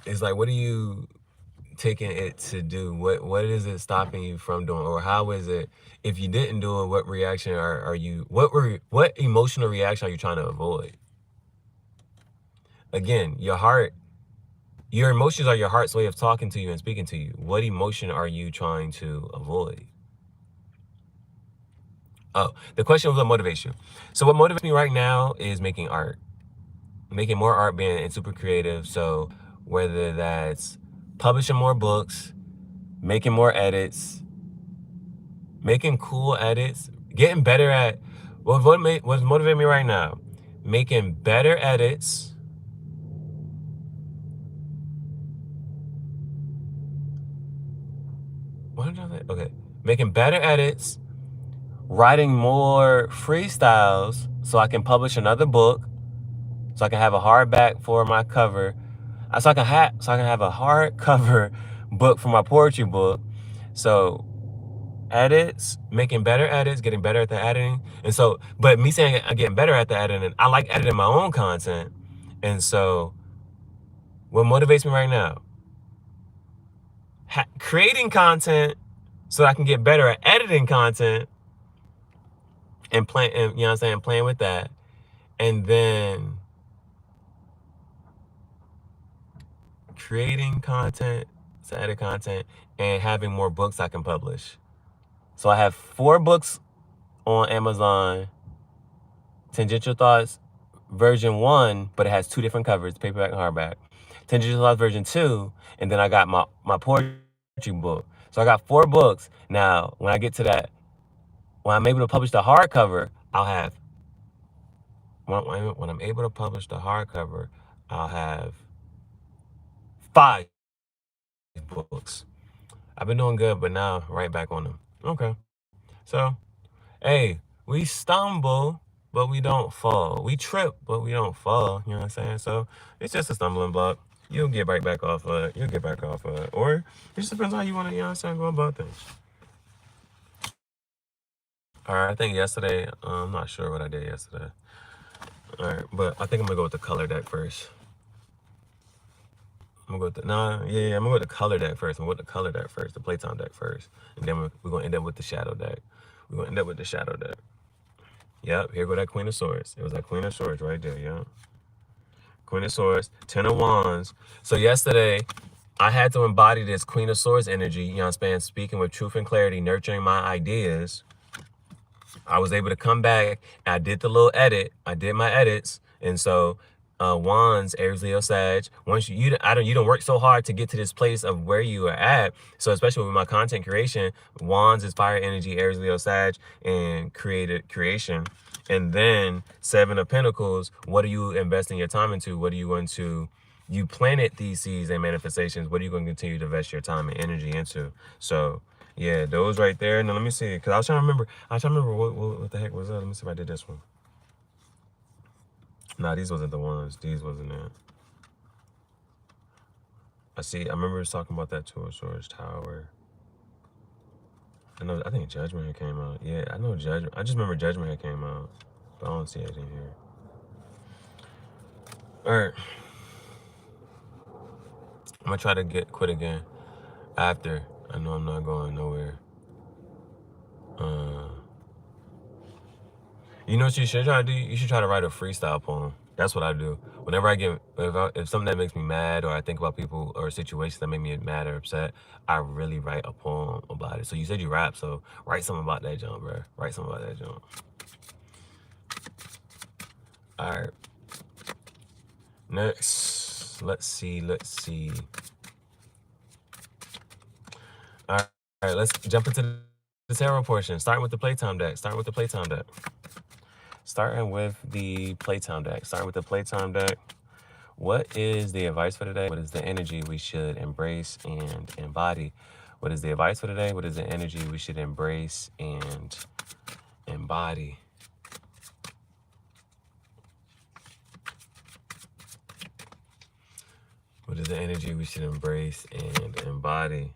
It's like, what are you taking it to do? What is it stopping you from doing? Or how is it, if you didn't do it, what reaction are you, what emotional reaction are you trying to avoid? Again, your emotions are your heart's way of talking to you and speaking to you. What emotion are you trying to avoid? Oh, the question was what motivates you. So what motivates me right now is making art. Making more art, being super creative. So whether that's publishing more books, making more edits, making cool edits, getting better at, what's motivating me right now? Making better edits, making better edits, writing more freestyles so I can publish another book, so I can have a hardback for my cover, so I can have a hardcover book for my poetry book. So edits, making better edits, getting better at the editing. And so, but me saying I'm getting better at the editing, I like editing my own content. And so what motivates me right now? Creating content so I can get better at editing content and playing, you know what I'm saying, playing with that. And then creating content, to edit content, and having more books I can publish. So I have 4 books on Amazon, Tangential Thoughts version 1, but it has 2 different covers, paperback and hardback. Tangential Thoughts version 2, and then I got my poetry book. So I got 4 books. Now, when I get to that, when I'm able to publish the hardcover, I'll have, when I'm able to publish the hardcover, I'll have 5 books. I've been doing good, but now right back on them. Okay. So, hey, we stumble, but we don't fall. We trip, but we don't fall. You know what I'm saying? So it's just a stumbling block. You'll get right back off of it. You'll get back off of it. Or it just depends on how you want to, you know what I'm saying, go about things. All right, I think yesterday, I'm not sure what I did yesterday. All right, but I think I'm going to go with the color deck first. I'm going to go with I'm going to go with the color deck first. I'm going to go with the color deck first, the PlayTime deck first. And then we're going to end up with the shadow deck. We're going to end up with the shadow deck. Yep, here go that Queen of Swords. It was that Queen of Swords right there, yeah. Queen of Swords, 10 of Wands. So yesterday, I had to embody this Queen of Swords energy, you know what I'm saying, speaking with truth and clarity, nurturing my ideas. I was able to come back, and I did the little edit. I did my edits, and so Wands, Aries, Leo, Sag. Once you don't work so hard to get to this place of where you are at. So especially with my content creation, Wands is fire energy, Aries, Leo, Sag, and creation. And then 7 of Pentacles. What are you investing your time into? What are you going to? You planted these seeds and manifestations. What are you going to continue to invest your time and energy into? So yeah, those right there. Now let me see, because I was trying to remember. What the heck was that. Let me see if I did this one. Nah, these wasn't the ones. These wasn't it. I remember us talking about that Two of Swords Tower. I think Judgment had came out. Yeah, I know Judgment. I just remember Judgment had came out, but I don't see it in here. All right. I'm gonna try to quit again after. I know I'm not going nowhere. You know what you should try to do? You should try to write a freestyle poem. That's what I do. Whenever I get, if something that makes me mad, or I think about people or situations that make me mad or upset, I really write a poem about it. So you said you rap, so write something about that jump, bro. Write something about that jump. All right. Next, let's see. All right, let's jump into the tarot portion. Starting with the PlayTime deck. Starting with the PlayTime deck. What is the advice for today? What is the energy we should embrace and embody? What is the advice for today? What is the energy we should embrace and embody? What is the energy we should embrace and embody?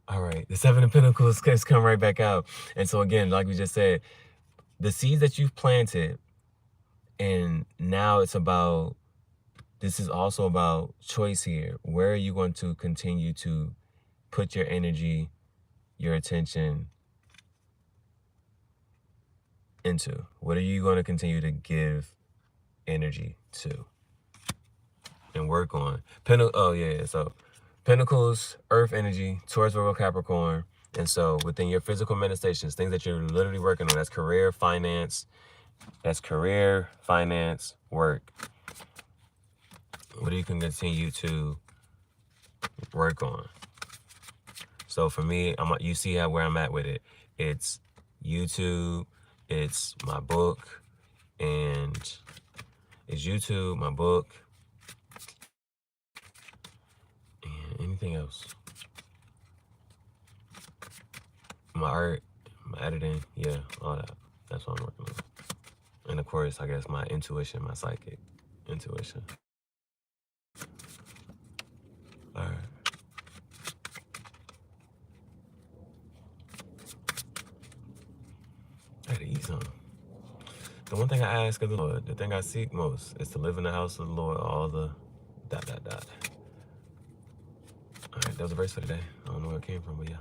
All right, the 7 of Pentacles has come right back out. And so again, like we just said, the seeds that you've planted, and now it's about, this is also about choice here. Where are you going to continue to put your energy, your attention into? What are you going to continue to give energy to and work on? So Pentacles, Earth energy, Taurus, Virgo, Capricorn. And so within your physical manifestations, things that you're literally working on, that's career, finance, work. What do you can continue to work on? So for me, you see where I'm at with it. It's YouTube, it's my book, and it's YouTube, my book, and anything else. My art, my editing, yeah, all that. That's what I'm working on. And of course, I guess my intuition, my psychic intuition. All right. I gotta eat something. The one thing I ask of the Lord, the thing I seek most, is to live in the house of the Lord, all the ... All right, that was a verse for today. I don't know where it came from, but yeah.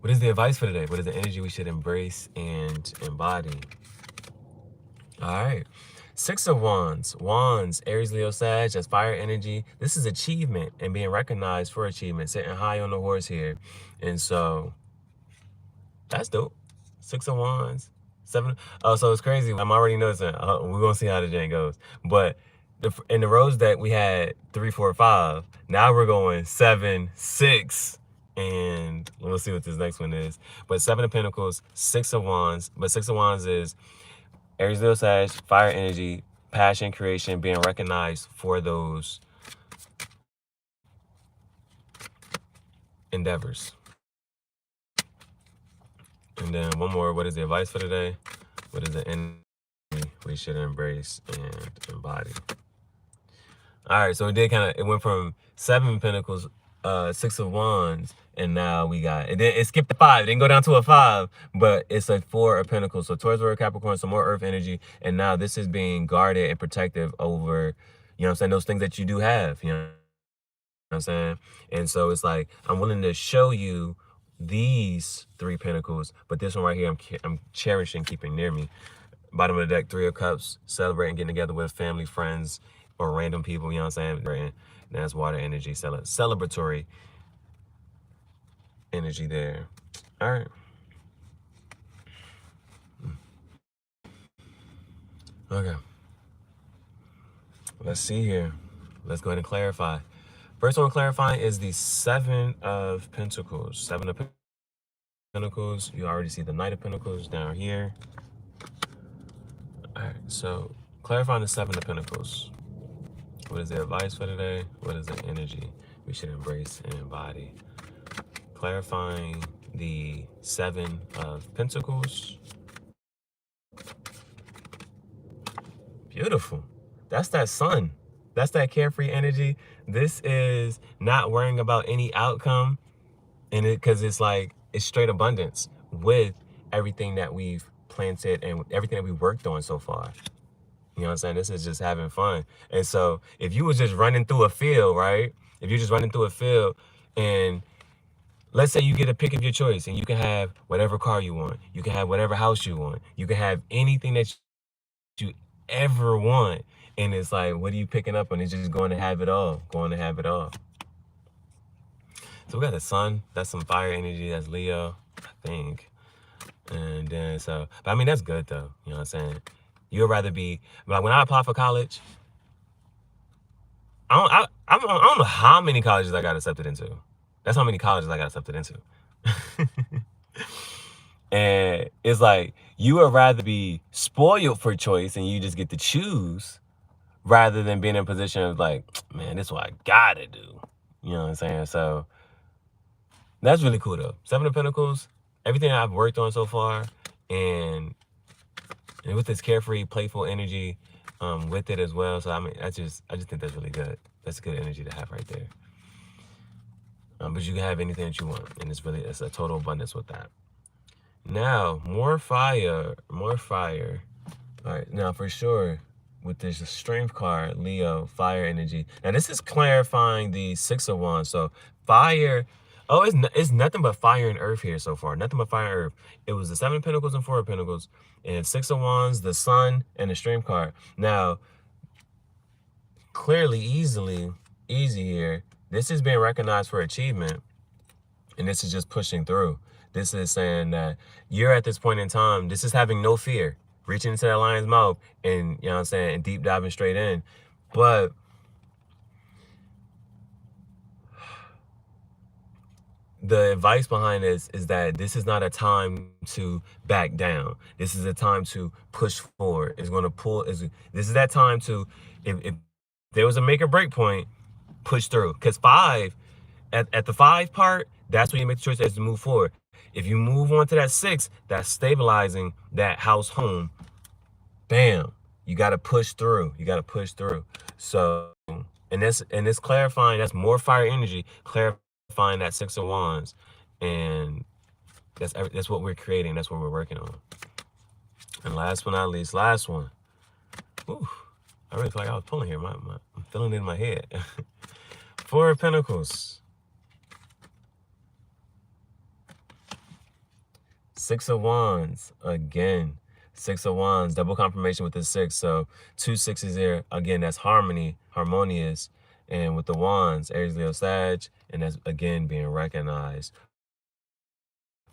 What is the advice for today? What is the energy we should embrace and embody? All right. 6 of Wands. Wands, Aries, Leo, Sag, that's fire energy. This is achievement and being recognized for achievement, sitting high on the horse here. And so that's dope. Six of Wands, seven. Oh, so it's crazy. I'm already noticing. We're gonna see how the jam goes. But in the rose deck we had 3, 4, 5. Now we're going 7, 6, and we'll see what this next one is. But Seven of Pentacles, Six of Wands. But Six of Wands is Aries, Leo, Sag, fire energy, passion, creation, being recognized for those endeavors. And then one more. What is the advice for today? What is the energy we should embrace and embody? All right, so it went from 7 Pentacles, 6 of Wands, and now we got it skipped the 5. It didn't go down to a 5, but it's a 4 of Pentacles. So Taurus, Virgo, Capricorn, some more Earth energy, and now this is being guarded and protective over, you know what I'm saying, those things that you do have, you know what I'm saying? And so it's like, I'm willing to show you these 3 Pentacles, but this one right here, I'm cherishing, keeping near me. Bottom of the deck, 3 of Cups, celebrating, getting together with family, friends, or random people, you know what I'm saying? And that's water energy, celebratory energy there. All right. Okay. Let's see here. Let's go ahead and clarify. First one clarifying is the 7 of Pentacles. 7 of Pentacles. You already see the Knight of Pentacles down here. All right. So clarifying the 7 of Pentacles. What is the advice for today? What is the energy we should embrace and embody? Clarifying the 7 of Pentacles. Beautiful. That's that sun. That's that carefree energy. This is not worrying about any outcome, and because it's like, it's straight abundance with everything that we've planted and everything that we've worked on so far. You know what I'm saying? This is just having fun. And so if you was just running through a field, right? If you're just running through a field and let's say you get a pick of your choice and you can have whatever car you want. You can have whatever house you want. You can have anything that you ever want. And it's like, what are you picking up on? It's just going to have it all. Going to have it all. So we got the sun. That's some fire energy. That's Leo, I think. And then so, but I mean, that's good though. You know what I'm saying? You'd rather be, like when I applied for college, I don't know how many colleges I got accepted into. That's how many colleges I got accepted into. And it's like, you would rather be spoiled for choice and you just get to choose rather than being in a position of like, man, this is what I gotta do. You know what I'm saying? So that's really cool though. 7 of Pentacles, everything I've worked on so far, and with this carefree, playful energy with it as well. So I mean, I just think that's really good. That's good energy to have right there. But you can have anything that you want, and it's a total abundance with that. Now, more fire. All right, now for sure, with this strength card, Leo, fire energy. Now this is clarifying the 6 of Wands. So fire, it's nothing but fire and earth here so far. Nothing but fire and earth. It was the 7 of Pentacles and 4 of Pentacles, and 6 of Wands, the sun, and the strength card. Now, clearly, easy here. This is being recognized for achievement, and this is just pushing through. This is saying that you're at this point in time, this is having no fear, reaching into that lion's mouth and, you know what I'm saying, and deep diving straight in. But the advice behind this is that this is not a time to back down. This is a time to push forward. It's going to pull. This is that time to, if there was a make or break point, push through. Because 5, at the 5 part, that's when you make the choice as to move forward. If you move on to that 6, that's stabilizing that house, home. Bam. You got to push through. You got to push through. So, and this clarifying, that's more fire energy, clarifying that 6 of Wands. And that's what we're creating. That's what we're working on. And last but not least, last one. Ooh, I really feel like I was pulling here. I'm feeling it in my head. 4 of Pentacles. 6 of Wands again. 6 of Wands, double confirmation with the 6. So 2 6s here. Again, that's harmony, harmonious. And with the Wands, Aries, Leo, Sag, and that's again being recognized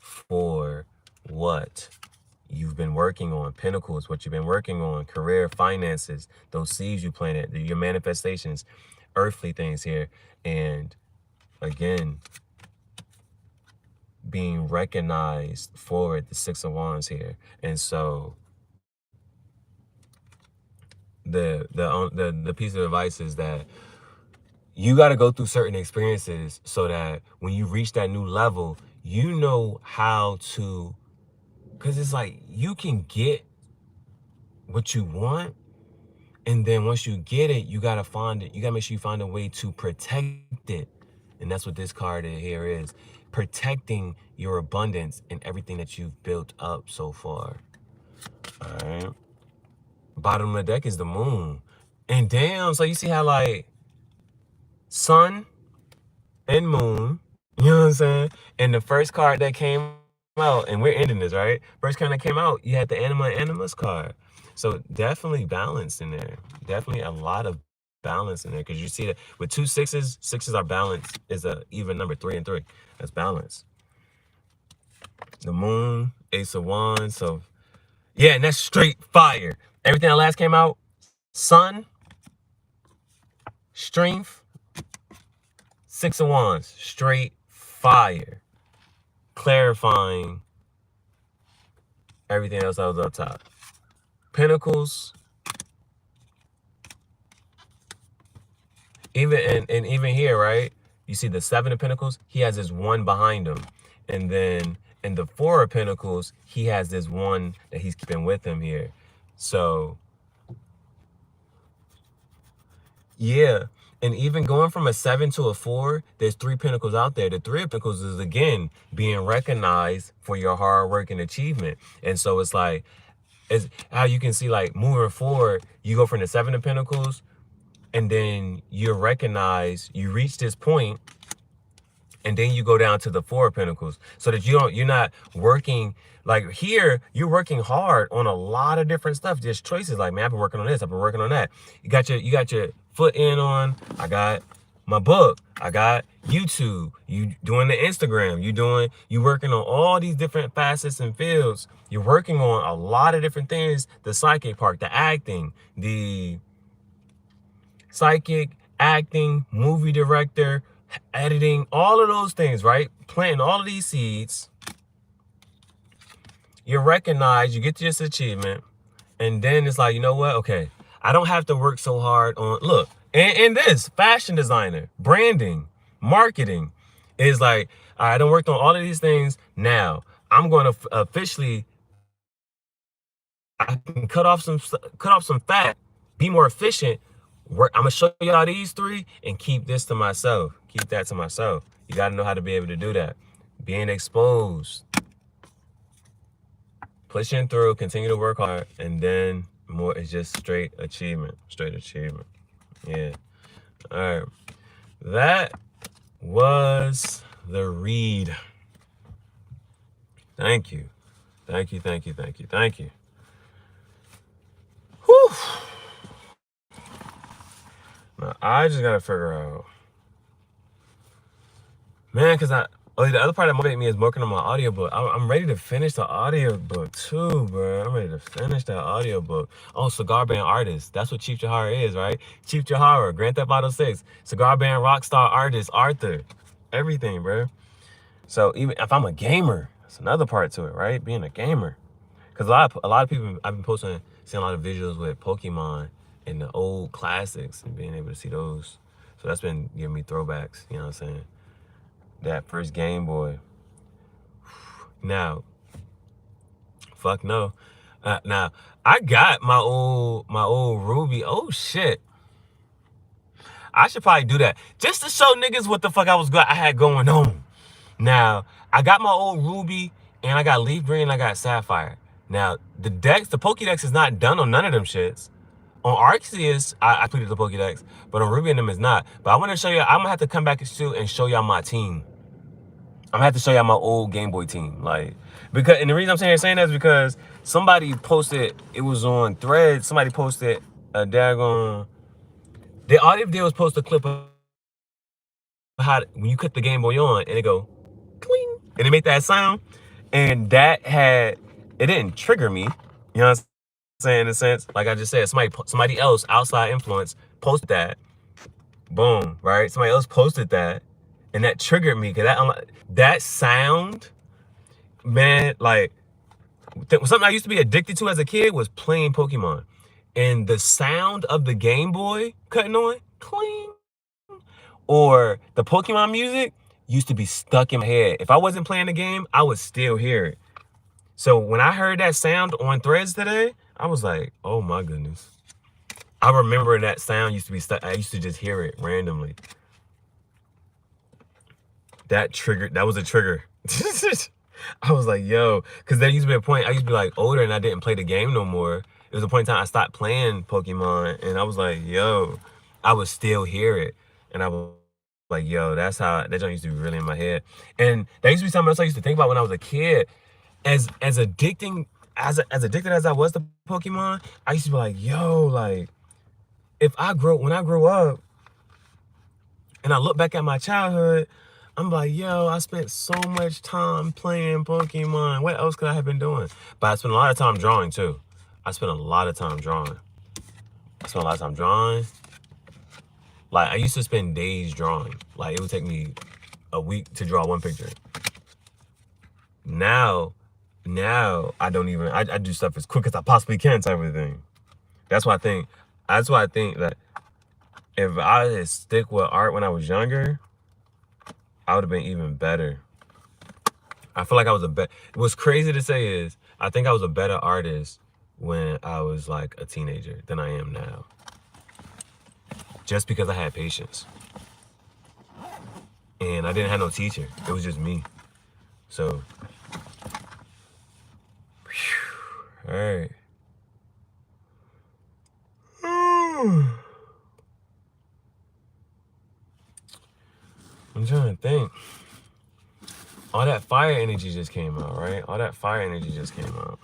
for what you've been working on. Pentacles, what you've been working on. Career, finances, those seeds you planted, your manifestations, earthly things here. And again, being recognized for it, the Six of Wands here. And so the piece of advice is that you got to go through certain experiences so that when you reach that new level, you know how to, because it's like you can get what you want, and then once you get it, you got to find it. You got to make sure you find a way to protect it. And that's what this card here is. Protecting your abundance and everything that you've built up so far. All right. Bottom of the deck is the moon. And damn, so you see how like sun and moon, you know what I'm saying? And the first card that came out, and we're ending this, right? First card that came out, you had the Anima and Animus card. So definitely balance in there. Definitely a lot of balance in there, because you see that with two sixes, sixes are balanced, is a even number, 3 and 3. That's balance. The moon, Ace of Wands. So yeah, and that's straight fire. Everything that last came out, sun, strength, Six of Wands, straight fire. Clarifying everything else that was up top. Pentacles. Even and even here, right? You see the Seven of Pentacles, he has this one behind him. And then in the Four of Pentacles, he has this one that he's keeping with him here. So yeah. And even going from a 7 to a 4, there's 3 pentacles out there. The 3 of Pentacles is, again, being recognized for your hard work and achievement. And so it's like, it's how you can see, like, moving forward, you go from the 7 of Pentacles, and then you're recognized, you reach this point, and then you go down to the 4 of Pentacles, so that you're not working, like here, you're working hard on a lot of different stuff, just choices, like, man, I've been working on this, I've been working on that. You got your foot in on, I got my book, I got YouTube, you doing the Instagram, you working on all these different facets and fields. You're working on a lot of different things, the psychic part, the acting, the psychic, acting, movie director, editing, all of those things, right? Planting all of these seeds. You're recognized, you get to this achievement, and then it's like, you know what? Okay, I don't have to work so hard on, look, and this, fashion designer, branding, marketing, is like, all right, I done worked on all of these things. Now, I'm going to officially, I can cut off some fat, be more efficient. I'm going to show y'all these 3 and keep this to myself. Keep that to myself. You got to know how to be able to do that. Being exposed. Pushing through, continue to work hard, and then more is just straight achievement. Straight achievement. Yeah. All right. That was the read. Thank you. Thank you, thank you, thank you, thank you. Whew. Now, I just got to figure out, man, because the other part that motivated me is working on my audiobook. I'm ready to finish the audiobook too, bro. I'm ready to finish that audiobook. Oh, Cigar Band artist. That's what Chief Gihareh is, right? Chief Gihareh, Grand Theft Auto 6. Cigar Band RockStar artist, Arthur. Everything, bro. So even if I'm a gamer, that's another part to it, right? Being a gamer. Because a lot of people, I've been seeing a lot of visuals with Pokemon and the old classics and being able to see those. So that's been giving me throwbacks, you know what I'm saying? That first Game Boy. Now, fuck no. Now, I got my old Ruby. Oh shit. I should probably do that just to show niggas what the fuck I had going on. Now, I got my old Ruby, and I got Leaf Green, and I got Sapphire. Now, the Pokédex is not done on none of them shits. On Archeo, I tweeted the Pokédex, but on Ruby and them is not. But I want to show you, I'm going to have to come back and show y'all my team. I'm going to have to show y'all my old Game Boy team. And the reason I'm saying that is because somebody posted, it was on Threads, somebody posted a daggone, all they did was post a clip of how, when you cut the Game Boy on, and it go, cling, and it make that sound. And that it didn't trigger me. You know what I'm saying? In a sense, like I just said, somebody else, outside influence, posted that. Boom, right? Somebody else posted that, and that triggered me because that sound, man, like something I used to be addicted to as a kid was playing Pokemon, and the sound of the Game Boy cutting on, cling, or the Pokemon music used to be stuck in my head. If I wasn't playing the game, I would still hear it. So when I heard that sound on Threads today, I was like, oh my goodness. I remember that sound used to be stuck. I used to just hear it randomly. That was a trigger. I was like, yo, because there used to be a point, I used to be like older and I didn't play the game no more. It was a point in time I stopped playing Pokemon and I was like, yo, I would still hear it. And I was like, yo, that joint used to be really in my head. And that used to be something else I used to think about when I was a kid. As addicted as I was to Pokemon, I used to be like, yo, like, when I grow up and I look back at my childhood, I'm like, yo, I spent so much time playing Pokemon. What else could I have been doing? But I spent a lot of time drawing too. I spent a lot of time drawing. Like I used to spend days drawing. Like it would take me a week to draw one picture. Now I don't even, I do stuff as quick as I possibly can type of thing. That's why I think that if I had stick with art when I was younger, I would have been even better. I feel like I was what's crazy to say is, I think I was a better artist when I was like a teenager than I am now. Just because I had patience. And I didn't have no teacher. It was just me. So, all right. I'm trying to think. All that fire energy just came out, right? All that fire energy just came out.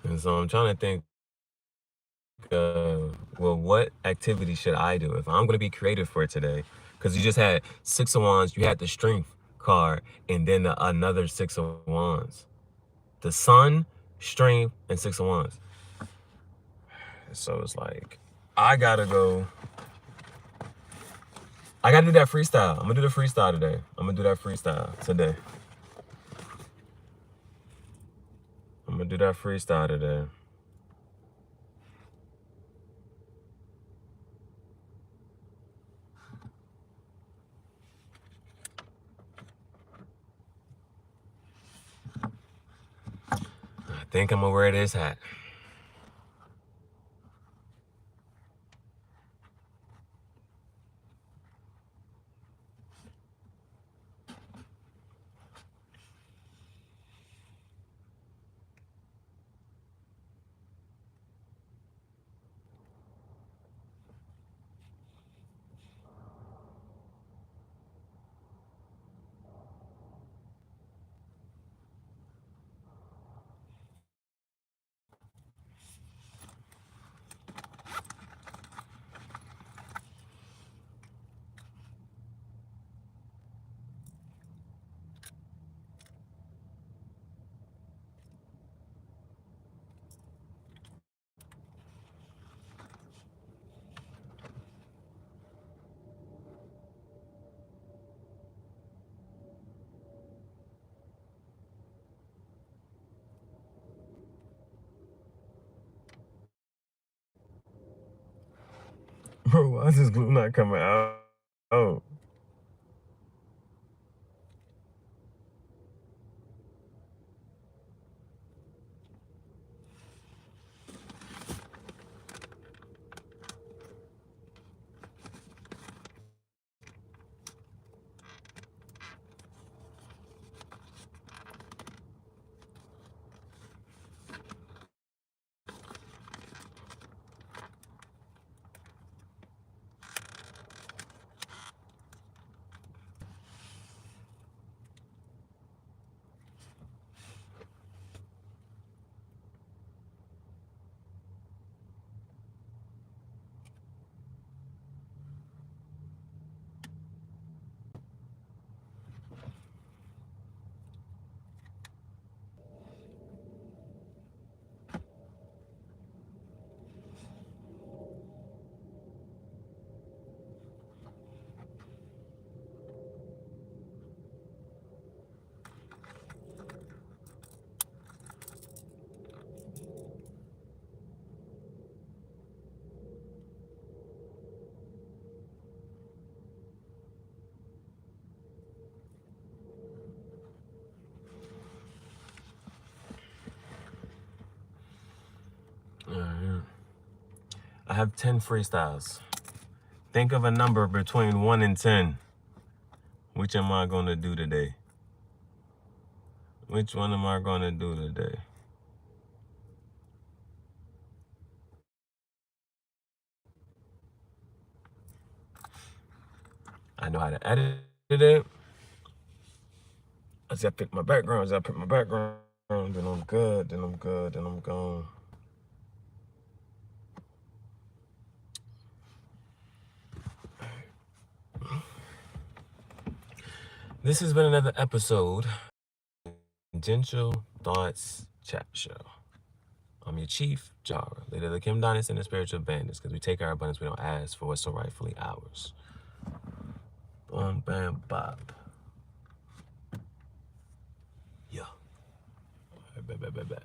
And so I'm trying to think, well, what activity should I do if I'm going to be creative for today? Because you just had 6 of Wands, you had the Strength card, and then another 6 of Wands. The Sun, Strength, and 6 of Wands. So it's like, I gotta do that freestyle. I'm gonna do the freestyle today. I'm gonna do that freestyle today. I think I'm gonna wear this hat. Bro, why is this glue not coming out? Oh. have 10 freestyles. Think of a number between 1 and 10. Which am I going to do today? Which one am I going to do today? I know how to edit it. I just pick my background. Then I'm good. Then I'm gone. This has been another episode of Tangential Thoughts Chat Show. I'm your Chief Gihareh, leader of the Dynasty and the spiritual bandits, because we take our abundance, we don't ask for what's so rightfully ours. Boom, bam, bop. Yeah. All right, bet.